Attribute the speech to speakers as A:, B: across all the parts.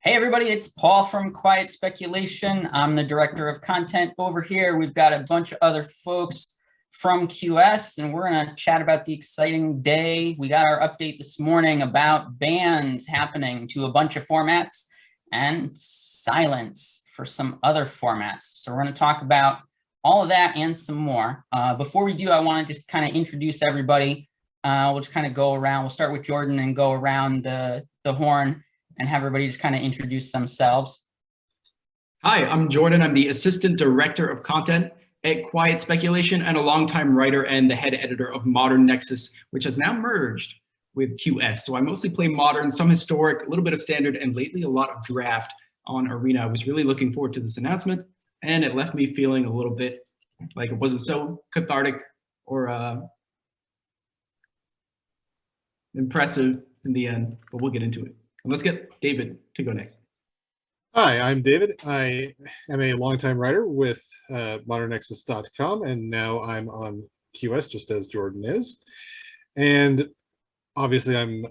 A: Hey everybody, it's Paul from Quiet Speculation. I'm the director of content over here. We've got a bunch of other folks from QS, and we're going to chat about the exciting day. We got our update this morning about bans happening to a bunch of formats and silence for some other formats. So we're going to talk about all of that and some more. Before we do, I want to just kind of introduce everybody. We'll just kind of go around. We'll start with Jordan and go around the horn and have everybody just kind of introduce themselves.
B: Hi, I'm Jordan. I'm the Assistant Director of Content at Quiet Speculation and a longtime writer and the head editor of Modern Nexus, which has now merged with QS. So I mostly play Modern, some Historic, a little bit of Standard, and lately a lot of Draft on Arena. I was really looking forward to this announcement, and it left me feeling a little bit like it wasn't so cathartic or impressive in the end, but we'll get into it. And let's get David to go next.
C: Hi, I'm David. I am a longtime writer with modernnexus.com, and now I'm on QS just as Jordan is. And obviously I'm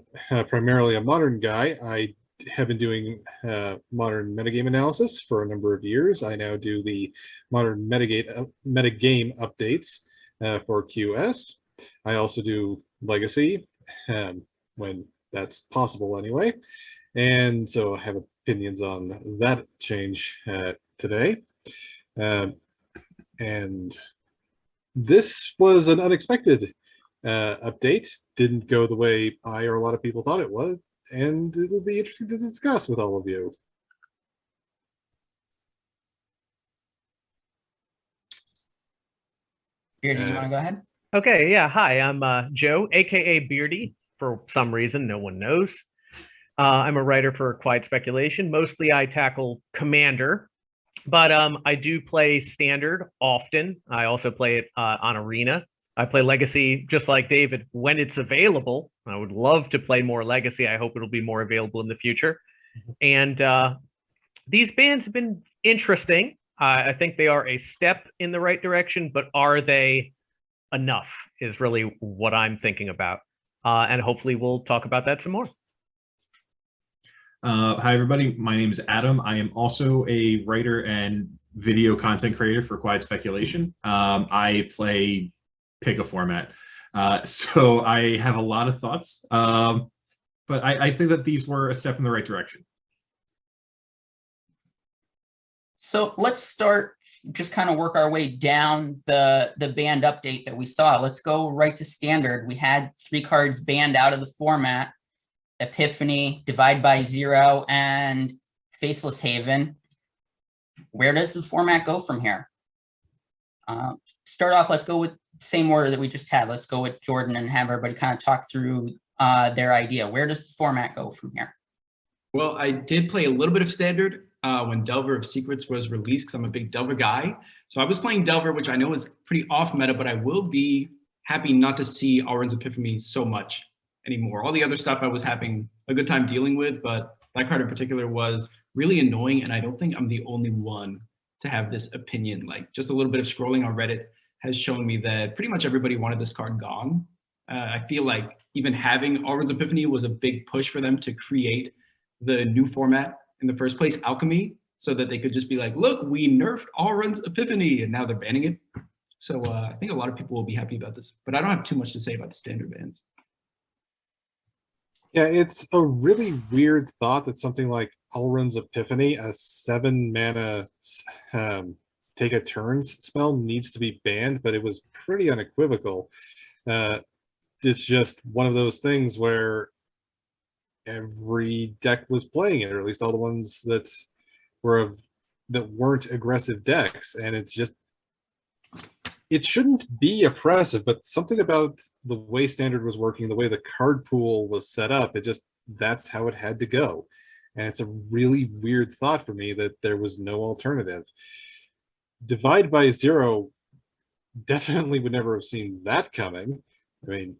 C: primarily a modern guy. I have been doing modern metagame analysis for a number of years. I now do the modern metagame updates for QS. I also do Legacy when that's possible anyway. And so I have opinions on that change today. And this was an unexpected update. Didn't go the way I or a lot of people thought it was, and it'll be interesting to discuss with all of you.
A: Beardy, you want to go ahead?
D: Okay, yeah. Hi, I'm Joe, aka Beardy. For some reason, no one knows. I'm a writer for Quiet Speculation. Mostly I tackle Commander, but I do play Standard often. I also play it on Arena. I play Legacy just like David when it's available. I would love to play more Legacy. I hope it'll be more available in the future. And these bans have been interesting. I think they are a step in the right direction, but are they enough is really what I'm thinking about. And hopefully we'll talk about that some more.
E: Hi, everybody. My name is Adam. I am also a writer and video content creator for Quiet Speculation. I pick a format. So I have a lot of thoughts, but I think that these were a step in the right direction.
A: So let's start, just kind of work our way down the banned update that we saw. Let's go right to Standard. We had 3 cards banned out of the format: Epiphany, Divide by Zero, and Faceless Haven. Where does the format go from here? Start off, let's go with the same order that we just had. Let's go with Jordan and have everybody kind of talk through their idea. Where does the format go from here?
B: Well, I did play a little bit of Standard when Delver of Secrets was released, because I'm a big Delver guy. So I was playing Delver, which I know is pretty off meta, but I will be happy not to see Auron's Epiphany so much anymore. All the other stuff I was having a good time dealing with, but that card in particular was really annoying, and I don't think I'm the only one to have this opinion. Like, just a little bit of scrolling on Reddit has shown me that pretty much everybody wanted this card gone. I feel like even having Auron's Epiphany was a big push for them to create the new format in the first place, Alchemy, so that they could just be like, look, we nerfed Auron's Epiphany, and now they're banning it. So I think a lot of people will be happy about this, but I don't have too much to say about the Standard bans.
C: Yeah, it's a really weird thought that something like Elrond's Epiphany, a 7-mana take a turns spell, needs to be banned, but it was pretty unequivocal. It's just one of those things where every deck was playing it, or at least all the ones that weren't aggressive decks, and it's just, it shouldn't be oppressive, but something about the way Standard was working, the way the card pool was set up, that's how it had to go. And it's a really weird thought for me that there was no alternative. Divide by Zero, definitely would never have seen that coming. I mean,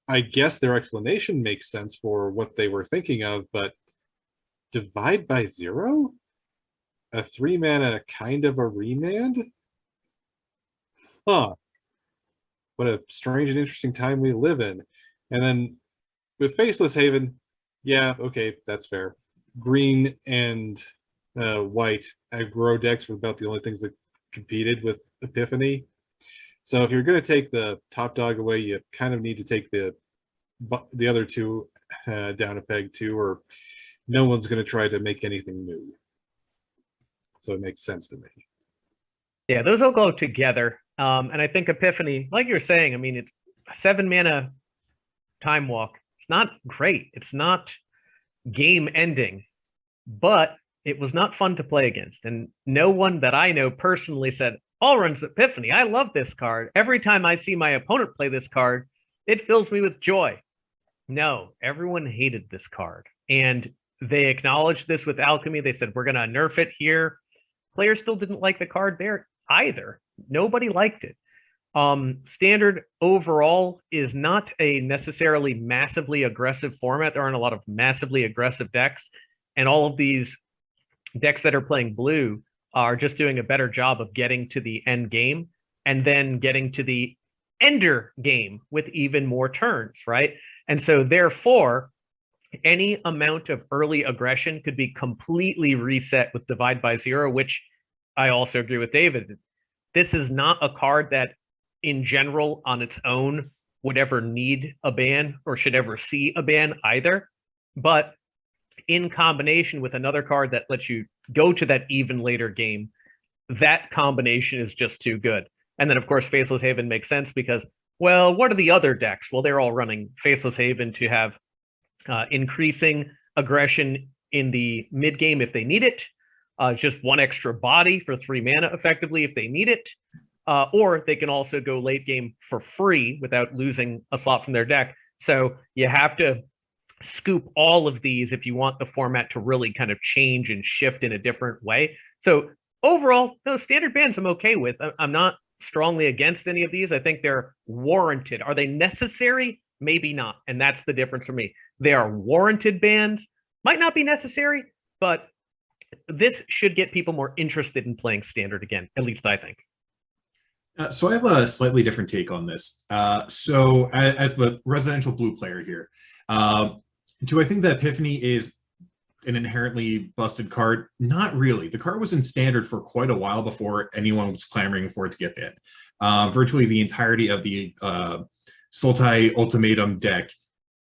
C: I guess their explanation makes sense for what they were thinking of, but Divide by Zero? A 3-mana kind of a remand? Huh. What a strange and interesting time we live in. And then with Faceless Haven, yeah, okay, that's fair. green and white aggro decks were about the only things that competed with Epiphany. So if you're going to take the top dog away, you kind of need to take the other two down a peg too, or no one's going to try to make anything new. So it makes sense to me.
D: Yeah, those all go together. And I think Epiphany, like you're saying, I mean, it's a 7 mana time walk. It's not great. It's not game ending, but it was not fun to play against. And no one that I know personally said, Alrund's Epiphany, I love this card. Every time I see my opponent play this card, it fills me with joy. No, everyone hated this card. And they acknowledged this with Alchemy. They said, we're going to nerf it here. Players still didn't like the card there either. Nobody liked it. Standard overall is not a necessarily massively aggressive format. There aren't a lot of massively aggressive decks. And all of these decks that are playing blue are just doing a better job of getting to the end game and then getting to the ender game with even more turns, right? And so therefore, any amount of early aggression could be completely reset with Divide by Zero, which I also agree with David. This is not a card that in general on its own would ever need a ban or should ever see a ban either. But in combination with another card that lets you go to that even later game, that combination is just too good. And then, of course, Faceless Haven makes sense because, well, what are the other decks? Well, they're all running Faceless Haven to have increasing aggression in the mid game if they need it, just one extra body for 3 mana effectively if they need it, or they can also go late game for free without losing a slot from their deck. So you have to scoop all of these if you want the format to really kind of change and shift in a different way. So overall, those standard bans I'm okay with. I'm not strongly against any of these. I think they're warranted. Are they necessary? Maybe not. And that's the difference for me. They are warranted bans. Might not be necessary, but this should get people more interested in playing standard again, at least I think.
E: So I have a slightly different take on this. So as the residential blue player here, do I think that Epiphany is an inherently busted card? Not really. The card was in standard for quite a while before anyone was clamoring for it to get banned. Virtually the entirety of the Sultai Ultimatum deck,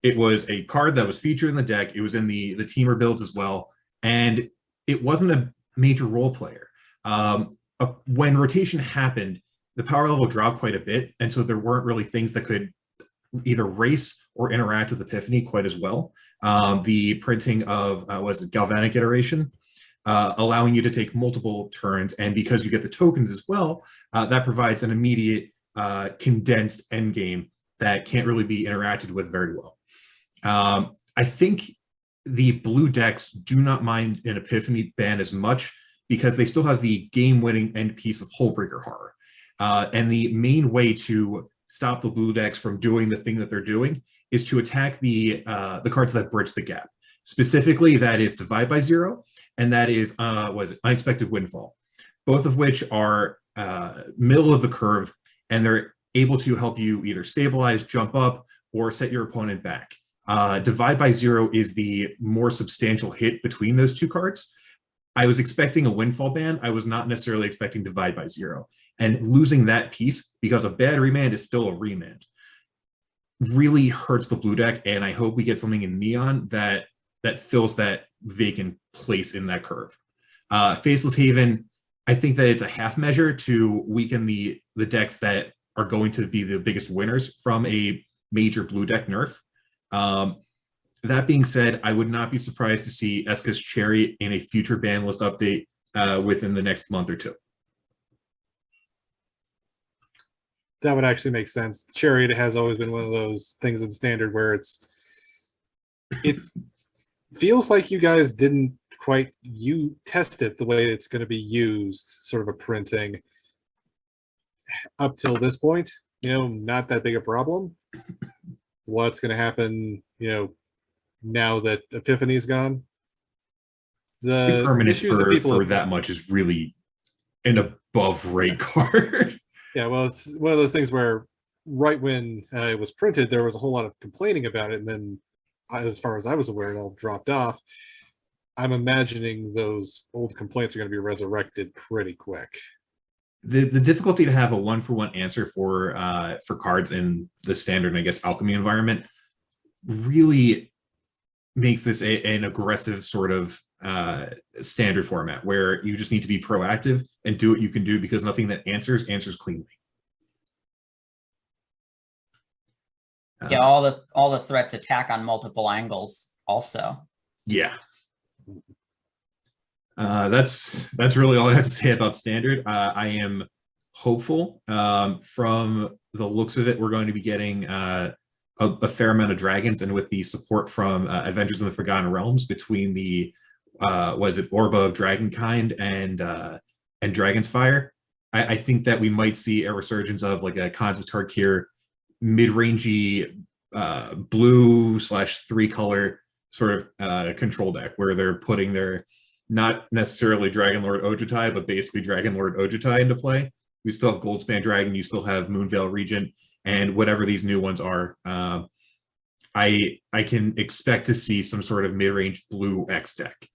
E: it was a card that was featured in the deck. It was in the teamer builds as well. And it wasn't a major role player. When rotation happened, the power level dropped quite a bit. And so there weren't really things that could either race or interact with Epiphany quite as well. The printing of, was it Galvanic Iteration, allowing you to take multiple turns. And because you get the tokens as well, that provides an immediate condensed endgame that can't really be interacted with very well. I think the blue decks do not mind an Epiphany ban as much because they still have the game-winning end piece of Hullbreaker Horror. And the main way to stop the blue decks from doing the thing that they're doing is to attack the cards that bridge the gap. Specifically, that is Divide by Zero, and that is Unexpected Windfall, both of which are middle of the curve, and they're able to help you either stabilize, jump up, or set your opponent back. Divide by Zero is the more substantial hit between those two cards. I was expecting a Windfall ban. I was not necessarily expecting Divide by Zero. And losing that piece, because a bad remand is still a remand, really hurts the blue deck. And I hope we get something in Neon that fills that vacant place in that curve. Faceless Haven, I think that it's a half measure to weaken the decks that are going to be the biggest winners from a major blue deck nerf. That being said, I would not be surprised to see Eska's Chariot in a future ban list update within the next month or two.
C: That would actually make sense. Chariot has always been one of those things in standard where it's feels like you guys didn't quite test it the way it's going to be used, sort of a printing up till this point. Not that big a problem. What's going to happen, now that Epiphany's gone? The
E: permanence
C: issues that people
E: for that much is really an above rate card.
C: Yeah, well, it's one of those things where right when it was printed, there was a whole lot of complaining about it, and then, as far as I was aware, it all dropped off. I'm imagining those old complaints are going to be resurrected pretty quick.
E: The difficulty to have a one-for-one answer for cards in the standard, I guess, alchemy environment really makes this an aggressive sort of standard format where you just need to be proactive and do what you can do, because nothing that answers cleanly.
A: Yeah, all the threats attack on multiple angles also.
E: Yeah. That's really all I have to say about standard. I am hopeful. From the looks of it, we're going to be getting a fair amount of dragons, and with the support from Avengers in the Forgotten Realms between the Orba of Dragonkind and Dragon's Fire, I think that we might see a resurgence of like a Khans of Tarkir mid-rangey blue/3 color sort of control deck, where they're putting their not necessarily Dragon Lord Ojutai, but basically Dragon Lord Ojutai into play. We still have Goldspan Dragon, you still have Moonveil Regent, and whatever these new ones are. I can expect to see some sort of mid-range blue X deck.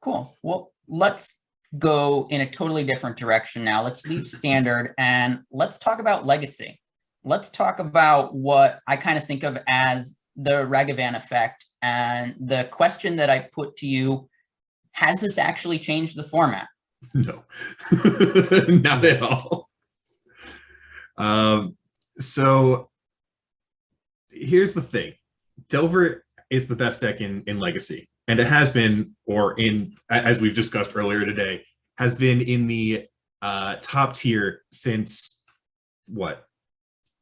A: Cool. Well, let's go in a totally different direction now. Let's leave standard and let's talk about legacy. Let's talk about what I kind of think of as the Ragavan effect. And the question that I put to you, has this actually changed the format?
E: No, not at all. So here's the thing. Delver is the best deck in Legacy. And it has been, or in, as we've discussed earlier today, has been in the top tier since, what,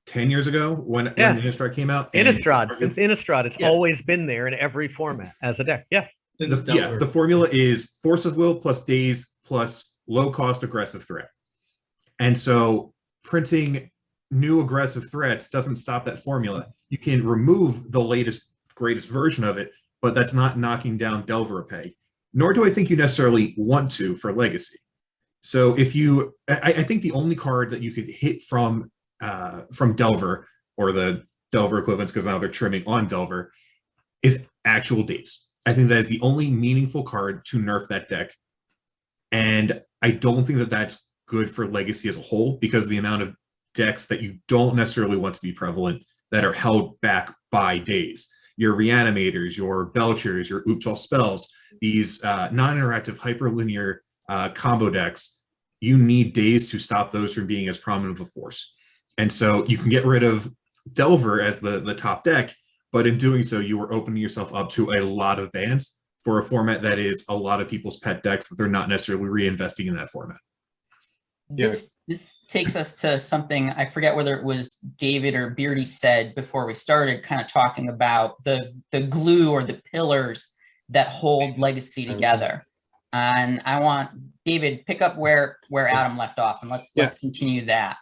E: 10 years ago when Innistrad came out?
D: Innistrad, since Innistrad, it's
E: Yeah.
D: always been there in every format as a deck. Yeah.
E: The formula is Force of Will plus Daze plus low-cost aggressive threat. And so printing new aggressive threats doesn't stop that formula. You can remove the latest, greatest version of it, but that's not knocking down Delver a peg. Nor do I think you necessarily want to for Legacy. So if you, I think the only card that you could hit from Delver, or the Delver equivalents, because now they're trimming on Delver, is actual Daze. I think that is the only meaningful card to nerf that deck. And I don't think that that's good for Legacy as a whole, because of the amount of decks that you don't necessarily want to be prevalent that are held back by Daze. Your Reanimators, your Belchers, your Oops All Spells, these non-interactive hyperlinear combo decks, you need Daze to stop those from being as prominent of a force. And so you can get rid of Delver as the top deck, but in doing so, you are opening yourself up to a lot of bans for a format that is a lot of people's pet decks that they're not necessarily reinvesting in that format.
A: This takes us to something, I forget whether it was David or Beardy said before we started, kind of talking about the glue or the pillars that hold Legacy together. And I want David pick up where Adam left off, and let's continue that.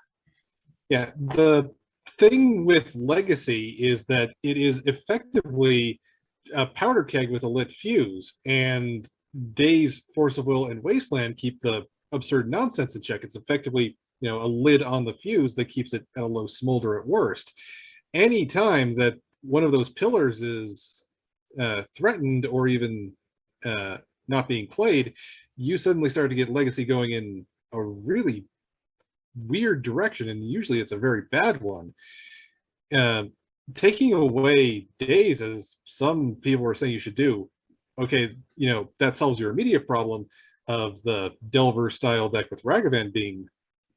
C: Yeah, the thing with Legacy is that it is effectively a powder keg with a lit fuse, and Daze, Force of Will, and Wasteland keep the absurd nonsense in check. It's effectively, a lid on the fuse that keeps it at a low smolder at worst. Any time that one of those pillars is threatened or even not being played, you suddenly start to get Legacy going in a really weird direction, and usually it's a very bad one. Taking away Daze, as some people were saying you should do, okay, that solves your immediate problem of the Delver style deck with Ragavan being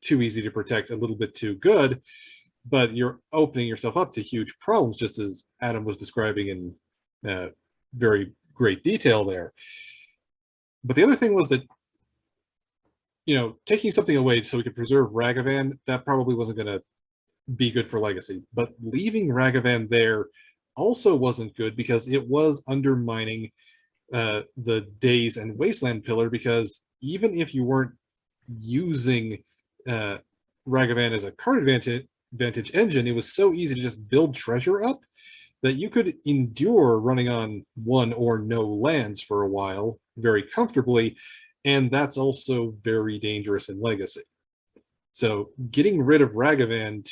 C: too easy to protect, a little bit too good, but you're opening yourself up to huge problems, just as Adam was describing in very great detail there. But the other thing was that, taking something away so we could preserve Ragavan, that probably wasn't going to be good for Legacy. But leaving Ragavan there also wasn't good, because it was undermining the Daze and Wasteland pillar, because even if you weren't using Ragavan as a card advantage engine, it was so easy to just build treasure up that you could endure running on one or no lands for a while very comfortably, and that's also very dangerous in Legacy. So getting rid of Ragavan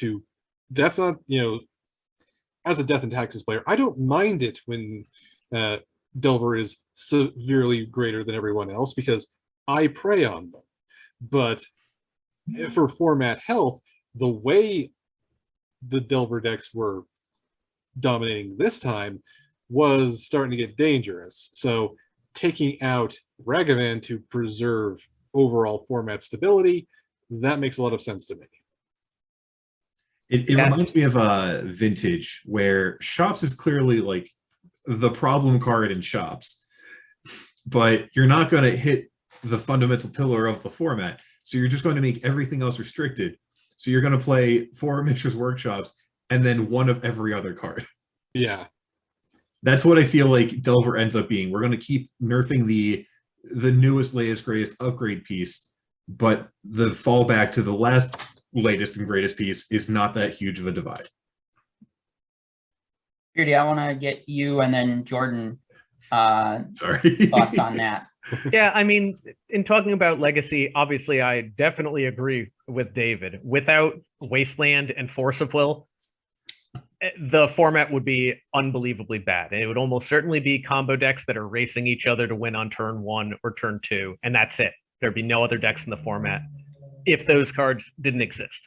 C: that's not, as a Death and Taxes player, I don't mind it when Delver is severely greater than everyone else because I prey on them. But for format health, the way the Delver decks were dominating this time was starting to get dangerous. So taking out Ragavan to preserve overall format stability, that makes a lot of sense to me.
E: It reminds me of Vintage, where Shops is clearly like the problem card in Shops, but you're not going to hit the fundamental pillar of the format. So you're just going to make everything else restricted. So you're going to play 4 Mishra's Workshops and then 1 of every other card.
C: Yeah.
E: That's what I feel like Delver ends up being. We're going to keep nerfing the newest, latest, greatest upgrade piece, but the fallback to the last latest and greatest piece is not that huge of a divide.
A: Beardy, I want to get you and then Jordan
E: Sorry.
A: thoughts on that.
D: Yeah, I mean, in talking about Legacy, obviously I definitely agree with David. Without Wasteland and Force of Will, the format would be unbelievably bad. And it would almost certainly be combo decks that are racing each other to win on turn 1 or turn 2, and that's it. There'd be no other decks in the format if those cards didn't exist.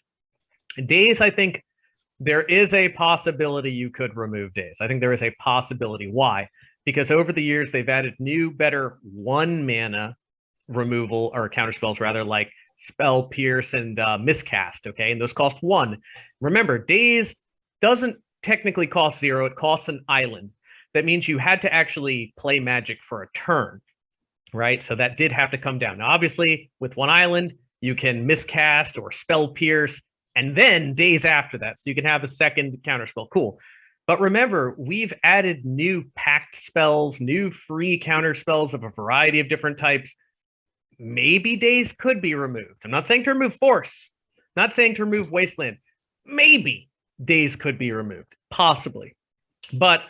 D: Days, I think there is a possibility you could remove Days. I think there is a possibility. Why? Because over the years, they've added new, better 1 mana removal, or counterspells rather, like Spell, Pierce, and Miscast, okay? And those cost 1. Remember, Days doesn't technically cost 0, it costs an island. That means you had to actually play Magic for a turn, right? So that did have to come down. Now, obviously, with 1 island, you can Miscast or Spell Pierce, and then Days after that. So you can have a second counterspell. Cool. But remember, we've added new pact spells, new free counterspells of a variety of different types. Maybe Days could be removed. I'm not saying to remove Force, not saying to remove Wasteland. Maybe Days could be removed, possibly. But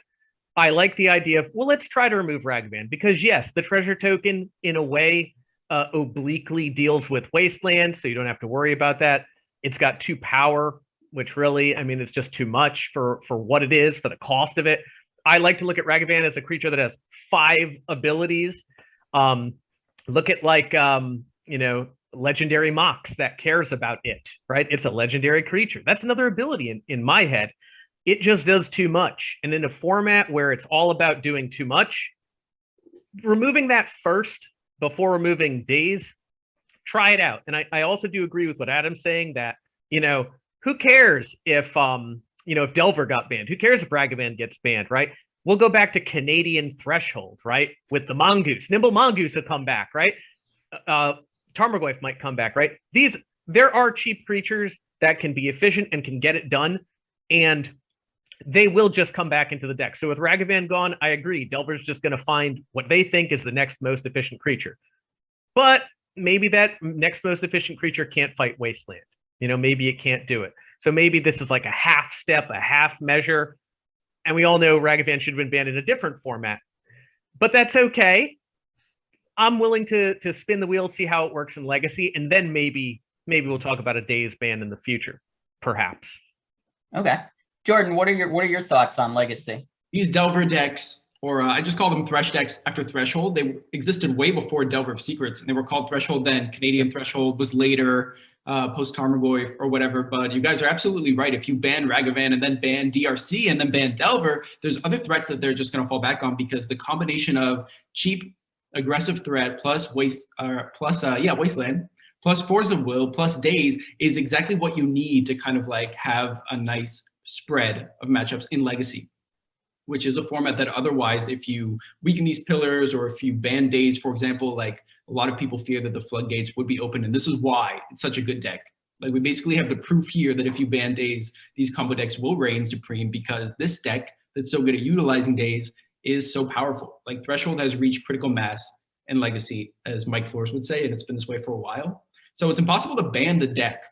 D: I like the idea of, well, let's try to remove Ragavan, because yes, the treasure token in a way obliquely deals with Wasteland, so you don't have to worry about that. It's got 2 power, which really, I mean, it's just too much for what it is, for the cost of it. I like to look at Ragavan as a creature that has 5 abilities. Look at like, Legendary Mox that cares about it, right? It's a legendary creature. That's another ability in my head. It just does too much. And in a format where it's all about doing too much, removing that first before removing Days, try it out. And I also do agree with what Adam's saying that, who cares if Delver got banned? Who cares if Ragavan gets banned, right? We'll go back to Canadian Threshold, right? With the Mongoose. Nimble Mongoose will come back, right? Tarmogoyf might come back, right? There are cheap creatures that can be efficient and can get it done, and they will just come back into the deck. So with Ragavan gone, I agree. Delver's just going to find what they think is the next most efficient creature. But maybe that next most efficient creature can't fight Wasteland. Maybe it can't do it. So maybe this is like a half step, a half measure. And we all know Ragavan should have been banned in a different format. But that's okay. I'm willing to spin the wheel, see how it works in Legacy, and then maybe we'll talk about a Days ban in the future, perhaps.
A: Okay, Jordan, what are your thoughts on Legacy?
B: These Delver decks, or I just call them Thresh decks after Threshold. They existed way before Delver of Secrets, and they were called Threshold then. Canadian Threshold was later, post Tarmogoyf or whatever. But you guys are absolutely right. If you ban Ragavan and then ban DRC and then ban Delver, there's other threats that they're just going to fall back on, because the combination of cheap aggressive threat plus Wasteland plus Force of Will plus Days is exactly what you need to kind of like have a nice spread of matchups in Legacy, which is a format that otherwise, if you weaken these pillars or if you ban Days, for example, like a lot of people fear that the floodgates would be open, and this is why it's such a good deck. Like we basically have the proof here that if you ban Days, these combo decks will reign supreme, because this deck that's so good at utilizing Days is so powerful. Like Threshold has reached critical mass in Legacy, as Mike Flores would say, and it's been this way for a while. So it's impossible to ban the deck.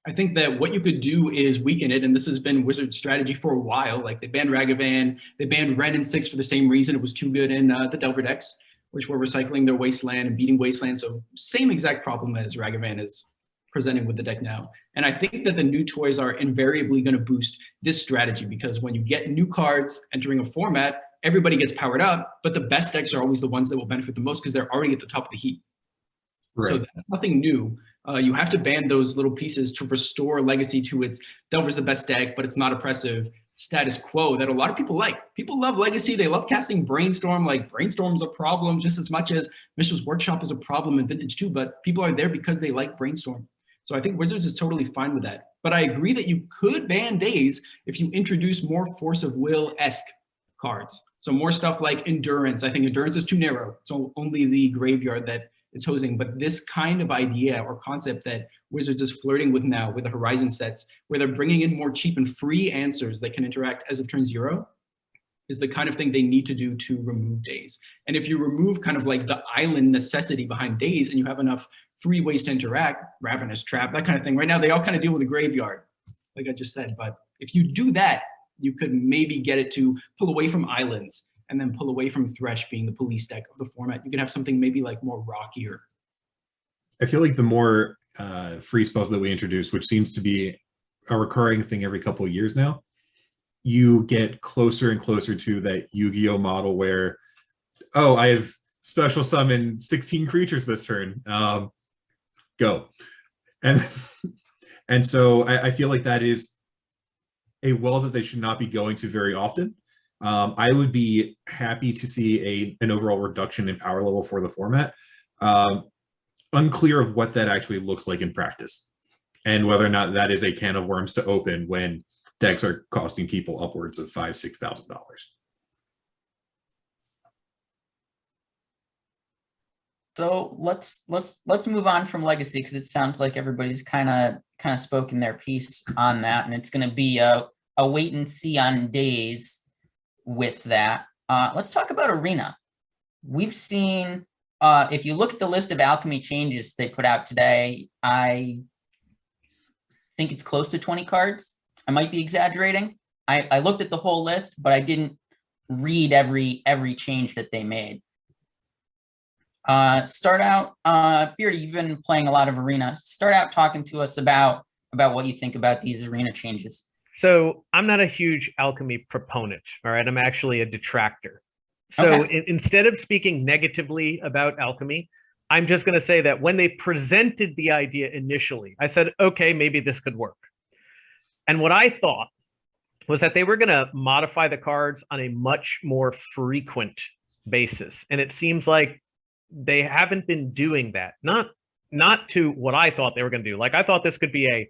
B: I think that what you could do is weaken it, and this has been Wizard's strategy for a while. Like they banned Ragavan, they banned Ren in 6 for the same reason. It was too good in the Delver decks, which were recycling their Wasteland and beating Wasteland. So same exact problem as Ragavan is presenting with the deck now. And I think that the new toys are invariably going to boost this strategy, because when you get new cards entering a format, everybody gets powered up, but the best decks are always the ones that will benefit the most because they're already at the top of the heap.
E: Right.
B: So that's nothing new. You have to ban those little pieces to restore Legacy to its Delver's the best deck, but it's not oppressive status quo that a lot of people like. People love Legacy. They love casting Brainstorm. Like, Brainstorm's a problem just as much as Mishra's Workshop is a problem in Vintage too, but people are there because they like Brainstorm. So I think Wizards is totally fine with that. But I agree that you could ban Days if you introduce more Force of Will-esque cards. So more stuff like Endurance. I think Endurance is too narrow. So only the graveyard that it's hosting. But this kind of idea or concept that Wizards is flirting with now with the Horizon sets, where they're bringing in more cheap and free answers that can interact as of turn 0, is the kind of thing they need to do to remove Days. And if you remove kind of like the island necessity behind Days and you have enough free ways to interact, Ravenous Trap, that kind of thing. Right now, they all kind of deal with the graveyard, like I just said. But if you do that, you could maybe get it to pull away from islands and then pull away from Thresh being the police deck of the format. You can have something maybe like more rockier.
E: I feel like the more free spells that we introduce, which seems to be a recurring thing every couple of years now, you get closer and closer to that Yu-Gi-Oh model where, oh, I have special summon 16 creatures this turn. Go. And so I feel like that is a well that they should not be going to very often. I would be happy to see an overall reduction in power level for the format. Unclear of what that actually looks like in practice, and whether or not that is a can of worms to open when decks are costing people upwards of $5,000–6,000.
A: So let's move on from Legacy, because it sounds like everybody's kind of spoken their piece on that, and it's going to be a wait and see on Days with that. Let's talk about Arena. We've seen, if you look at the list of Alchemy changes they put out today, I think it's close to 20 cards. I might be exaggerating. I looked at the whole list, but I didn't read every change that they made. Start out, Beardy, you've been playing a lot of Arena. Start out talking to us about what you think about these Arena changes.
D: So I'm not a huge Alchemy proponent, all right? I'm actually a detractor. So
A: Okay.
D: instead of speaking negatively about Alchemy, I'm just going to say that when they presented the idea initially, I said, okay, maybe this could work. And what I thought was that they were going to modify the cards on a much more frequent basis. And it seems like they haven't been doing that. Not to what I thought they were going to do. Like, I thought this could be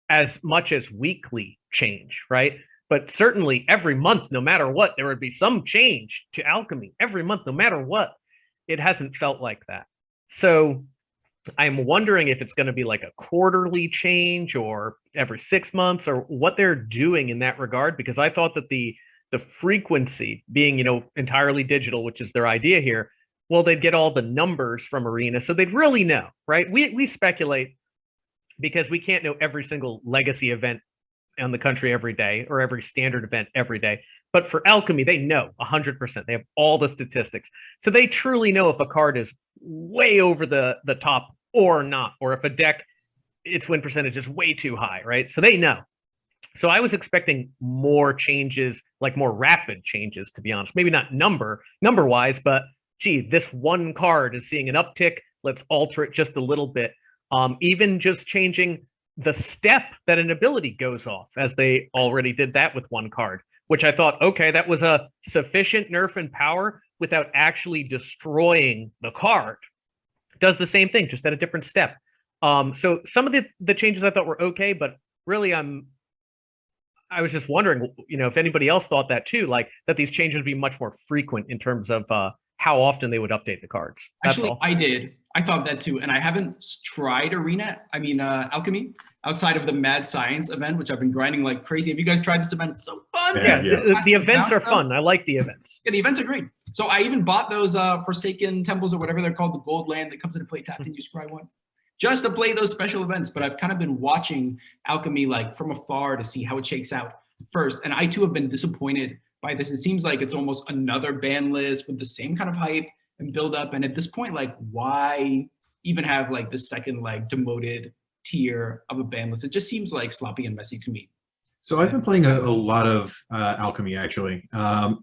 D: as much as weekly change, right? But certainly every month, no matter what, there would be some change to Alchemy every month, no matter what. It hasn't felt like that. So I'm wondering if it's going to be like a quarterly change or every 6 months, or what they're doing in that regard, because I thought that the frequency being, entirely digital, which is their idea here, well, they'd get all the numbers from Arena, so they'd really know, right? We speculate because we can't know every single Legacy event in the country every day, or every standard event every day. But for Alchemy, they know 100%. They have all the statistics. So they truly know if a card is way over the top or not, or if a deck, its win percentage is way too high, right? So they know. So I was expecting more changes, like more rapid changes, to be honest. Maybe not number-wise, but gee, this one card is seeing an uptick. Let's alter it just a little bit. Even just changing the step that an ability goes off, as they already did that with one card, which I thought, okay, that was a sufficient nerf in power without actually destroying the card. Does the same thing, just at a different step. So some of the changes I thought were okay, but really I was just wondering, if anybody else thought that too, like that these changes would be much more frequent in terms of how often they would update the cards. That's
B: Actually,
D: all.
B: I did. I thought that too. And I haven't tried Alchemy outside of the Mad Science event, which I've been grinding like crazy. Have you guys tried this event? It's so fun.
E: Yeah.
D: The events are fun. I like the events.
B: Yeah, the events are great. So I even bought those Forsaken Temples, or whatever they're called, the gold land that comes into play, tap and you scry one, just to play those special events. But I've kind of been watching Alchemy like from afar to see how it shakes out first. And I too have been disappointed by this. It seems like it's almost another ban list with the same kind of hype and build up. And at this point, like, why even have like the second like demoted tier of a ban list. It just seems like sloppy and messy to me.
E: So I've been playing a lot of alchemy, actually.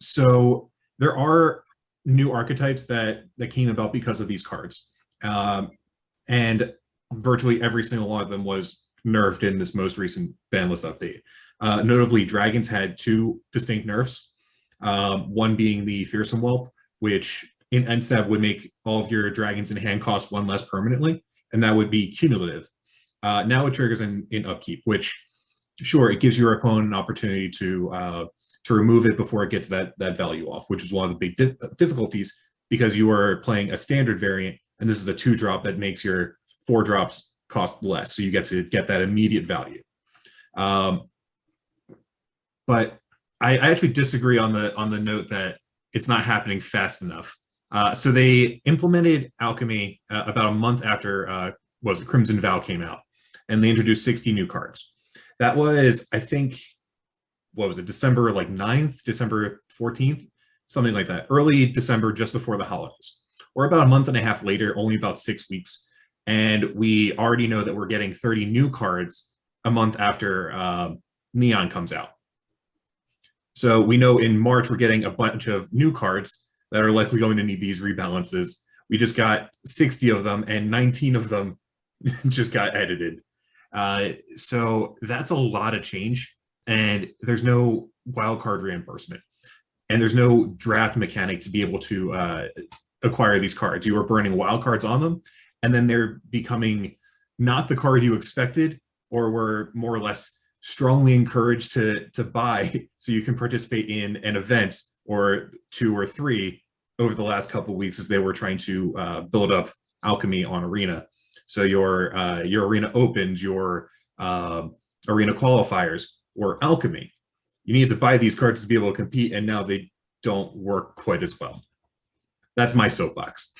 E: So there are new archetypes that came about because of these cards. And virtually every single one of them was nerfed in this most recent ban list update. Notably, dragons had 2 distinct nerfs, one being the fearsome whelp, which in NSTAB would make all of your dragons in hand cost 1 less permanently, and that would be cumulative. Now it triggers in upkeep, which, sure, it gives your opponent an opportunity to remove it before it gets that value off, which is one of the big difficulties, because you are playing a standard variant, and this is a 2-drop that makes your 4 drops cost less, so you get to get that immediate value. But I actually disagree on the note that it's not happening fast enough. So they implemented alchemy about a month after Crimson Vow came out, and they introduced 60 new cards. That was, I think, what was it, December 9th, December 14th, something like that. Early December, just before the holidays. We're about a month and a half later, only about 6 weeks, and we already know that we're getting 30 new cards a month after Neon comes out. So we know in March we're getting a bunch of new cards that are likely going to need these rebalances. We just got 60 of them, and 19 of them just got edited. So that's a lot of change, and there's no wildcard reimbursement, and there's no draft mechanic to be able to acquire these cards. You are burning wildcards on them, and then they're becoming not the card you expected, or were more or less strongly encouraged to buy so you can participate in an event or 2 or 3 over the last couple of weeks as they were trying to build up alchemy on Arena. So your Arena Opens, your Arena Qualifiers, or Alchemy. You need to buy these cards to be able to compete, and now they don't work quite as well. That's my soapbox.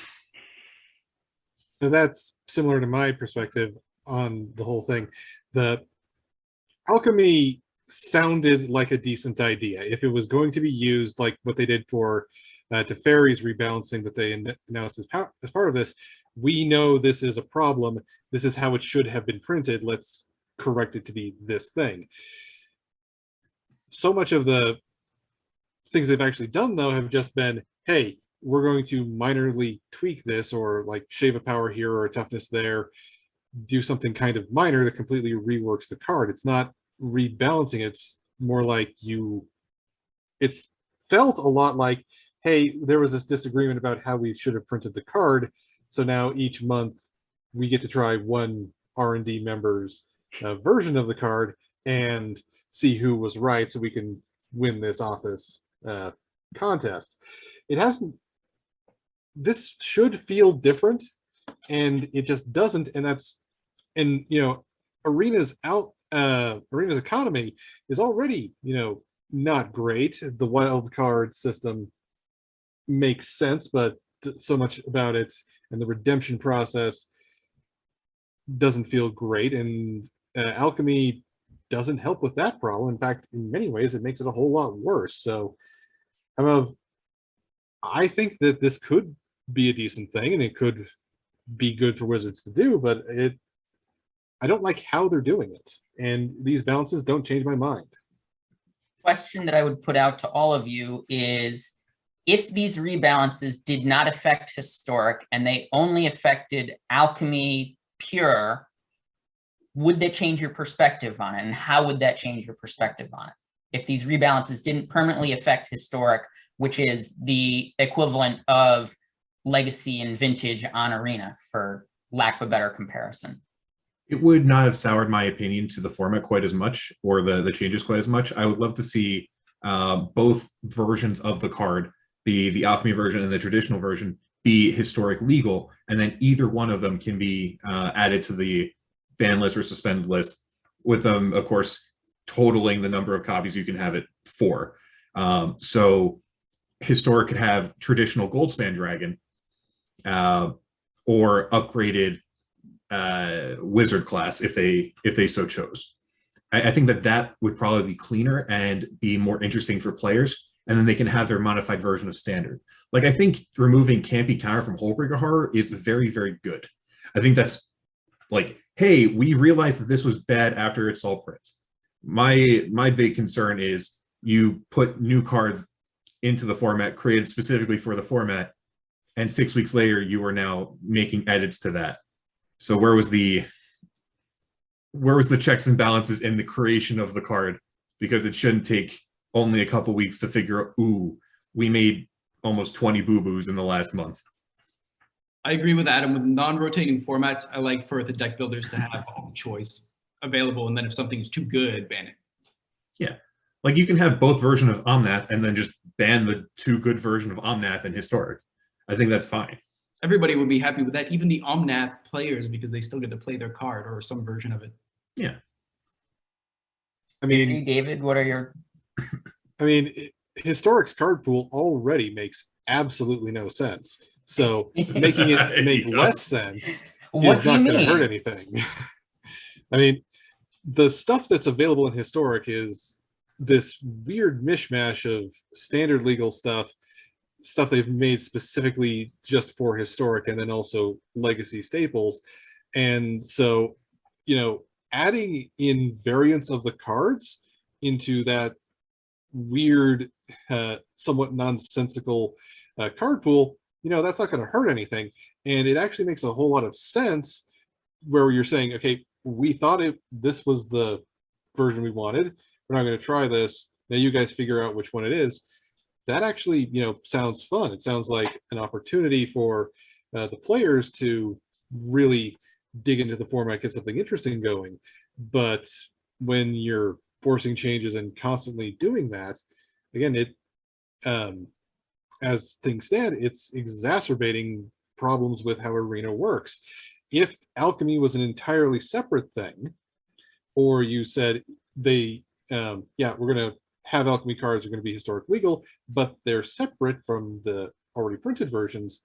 C: So that's similar to my perspective on the whole thing. The alchemy sounded like a decent idea. If it was going to be used like what they did for Teferi's rebalancing that they announced as part of this, we know this is a problem. This is how it should have been printed. Let's correct it to be this thing. So much of the things they've actually done, though, have just been, hey, we're going to minorly tweak this, or like shave a power here or a toughness there, do something kind of minor that completely reworks the card. It's not rebalancing. It's more like it's felt a lot like, hey, there was this disagreement about how we should have printed the card, so now each month we get to try one R&D member's version of the card and see who was right, so we can win this office contest. It hasn't. This should feel different, and it just doesn't. And Arena's economy is already not great. The wild card system makes sense, but so much about it and the redemption process doesn't feel great, and alchemy doesn't help with that problem. In fact, in many ways, it makes it a whole lot worse. So I think that this could be a decent thing, and it could be good for Wizards to do, but I don't like how they're doing it, and these balances don't change my mind.
A: Question that I would put out to all of you is, if these rebalances did not affect Historic and they only affected Alchemy Pure, would that change your perspective on it? And how would that change your perspective on it? If these rebalances didn't permanently affect Historic, which is the equivalent of Legacy and Vintage on Arena, for lack of a better comparison.
E: It would not have soured my opinion to the format quite as much, or the changes quite as much. I would love to see both versions of the card, the alchemy version and the traditional version, be Historic legal, and then either one of them can be added to the ban list or suspended list, with them, of course, totaling the number of copies you can have it for. So Historic could have traditional Goldspan Dragon, or upgraded Wizard class if they so chose. I think that would probably be cleaner and be more interesting for players, and then they can have their modified version of Standard. Like, I think removing Campy Counter from Hullbreaker Horror is very, very good. I think that's like hey, we realized that this was bad after it saw prints. My big concern is you put new cards into the format created specifically for the format, and 6 weeks later you are now making edits to that. So where was the checks and balances in the creation of the card? Because it shouldn't take only a couple weeks to figure out, ooh, we made almost 20 boo-boos in the last month.
B: I agree with Adam. With non-rotating formats, I like for the deck builders to have all the choice available, and then if something is too good, ban it.
E: Yeah, like you can have both version of Omnath and then just ban the too good version of Omnath and Historic. I think that's fine.
B: Everybody would be happy with that, even the Omnath players, because they still get to play their card or some version of it.
E: Yeah.
C: I mean,
A: David, what are your...
C: Historic's card pool already makes absolutely no sense. So making it make less sense
A: What
C: is
A: do you
C: not going to
A: mean?
C: hurt anything. I mean, the stuff that's available in Historic is this weird mishmash of standard legal stuff they've made specifically just for Historic, and then also legacy staples. And so, adding in variants of the cards into that weird, somewhat nonsensical card pool, that's not going to hurt anything. And it actually makes a whole lot of sense where you're saying, okay, we thought this was the version we wanted. We're not going to try this. Now you guys figure out which one it is. That actually, sounds fun. It sounds like an opportunity for the players to really dig into the format, get something interesting going. But when you're forcing changes and constantly doing that, again, as things stand, it's exacerbating problems with how Arena works. If alchemy was an entirely separate thing, or you said we're going to have alchemy cards are going to be Historic legal, but they're separate from the already printed versions,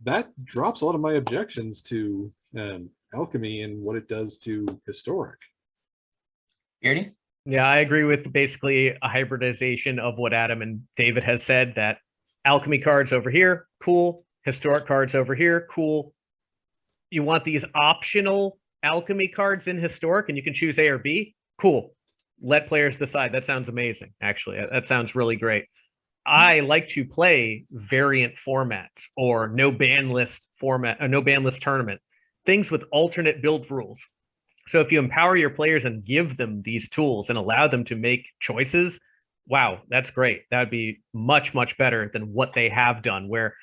C: that drops a lot of my objections to alchemy and what it does to Historic.
A: Beardy?
D: Yeah, I agree with basically a hybridization of what Adam and David has said, that alchemy cards over here, cool. Historic cards over here, cool. You want these optional alchemy cards in Historic and you can choose A or B? Cool. Let players decide. That sounds amazing, actually. That sounds really great. I like to play variant formats or no ban list format, no ban list tournament, things with alternate build rules. So if you empower your players and give them these tools and allow them to make choices, wow, that's great. That would be much, much better than what they have done, where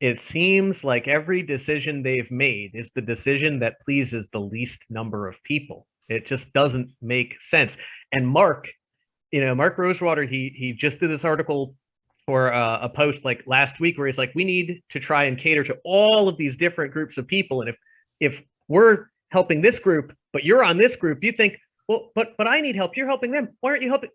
D: it seems like every decision they've made is the decision that pleases the least number of people. It just doesn't make sense. And Mark Rosewater, he just did this article or a post like last week where he's like, we need to try and cater to all of these different groups of people. And if we're helping this group, but you're on this group, you think, well, but I need help. You're helping them. Why aren't you helping?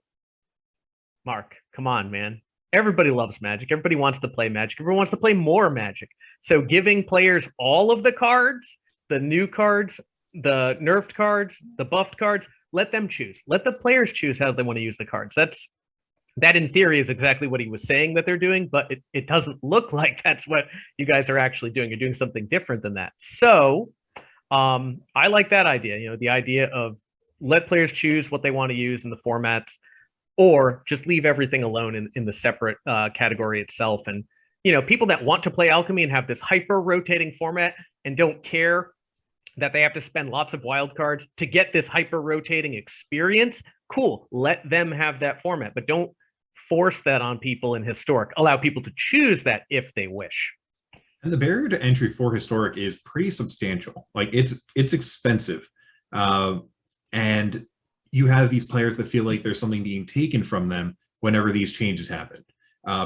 D: Mark, come on, man. Everybody loves Magic. Everybody wants to play Magic. Everyone wants to play more Magic. So giving players all of the cards, the new cards, the nerfed cards, the buffed cards, let them choose. Let the players choose how they want to use the cards. That in theory is exactly what he was saying that they're doing, but it doesn't look like that's what you guys are actually doing. You're doing something different than that. So I like that idea, the idea of let players choose what they want to use in the formats, or just leave everything alone in the separate category itself. And, people that want to play alchemy and have this hyper rotating format and don't care that they have to spend lots of wild cards to get this hyper rotating experience, cool. Let them have that format, but don't force that on people in Historic. Allow people to choose that if they wish.
E: And the barrier to entry for Historic is pretty substantial. Like it's expensive. And you have these players that feel like there's something being taken from them whenever these changes happen,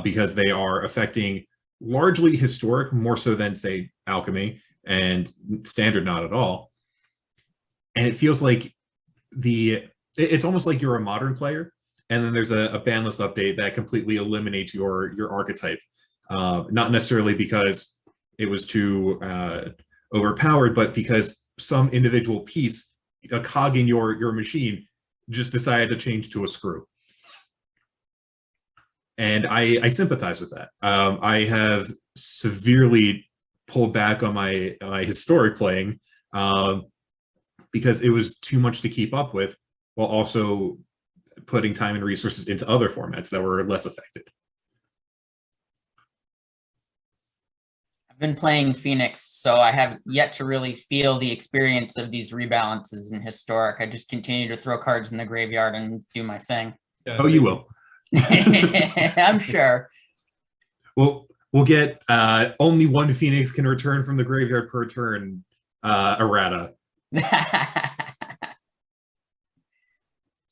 E: because they are affecting largely Historic more so than, say, alchemy, and Standard not at all. And it feels like it's almost like you're a Modern player, and then there's a ban list update that completely eliminates your archetype. Not necessarily because it was too overpowered, but because some individual piece, a cog in your machine, just decided to change to a screw. And I sympathize with that. I have severely pulled back on my Historic playing because it was too much to keep up with, while also putting time and resources into other formats that were less affected.
A: I've been playing Phoenix, so I have yet to really feel the experience of these rebalances in Historic. I just continue to throw cards in the graveyard and do my thing.
B: Yeah,
E: Oh, you will.
A: I'm sure.
E: Well, we'll get only one Phoenix can return from the graveyard per turn errata.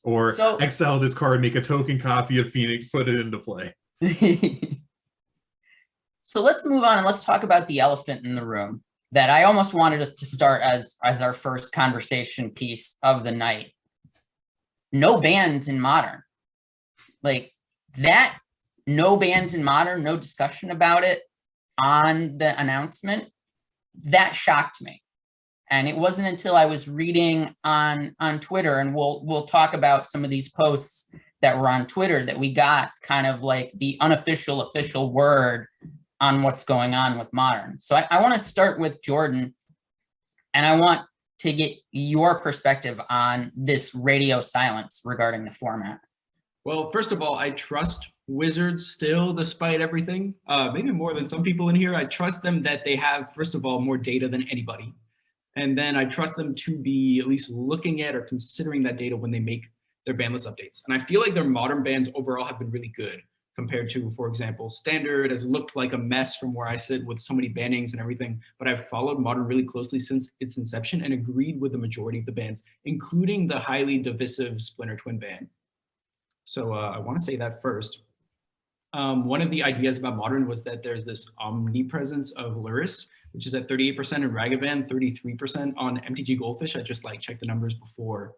E: Or
A: So-
E: exile this card, make a token copy of Phoenix, put it into play.
A: So let's move on and let's talk about the elephant in the room that I almost wanted us to start as our first conversation piece of the night. No bans in Modern. Like that, no bans in Modern, no discussion about it on the announcement. That shocked me. And it wasn't until I was reading on Twitter, and we'll talk about some of these posts that were on Twitter, that we got kind of like the unofficial official word on what's going on with Modern. So I want to start with Jordan, and I want to get your perspective on this radio silence regarding the format.
B: Well, first of all, I trust Wizards still, despite everything. Maybe more than some people in here. I trust them that they have, first of all, more data than anybody. And then I trust them to be at least looking at or considering that data when they make their ban list updates. And I feel like their Modern bans overall have been really good compared to, for example, Standard has looked like a mess from where I sit with so many bannings and everything, but I've followed Modern really closely since its inception and agreed with the majority of the bans, including the highly divisive Splinter Twin ban. So I want to say that first. One of the ideas about Modern was that there's this omnipresence of Luris, which is at 38% in Ragavan, 33% on MTG Goldfish. I just like checked the numbers before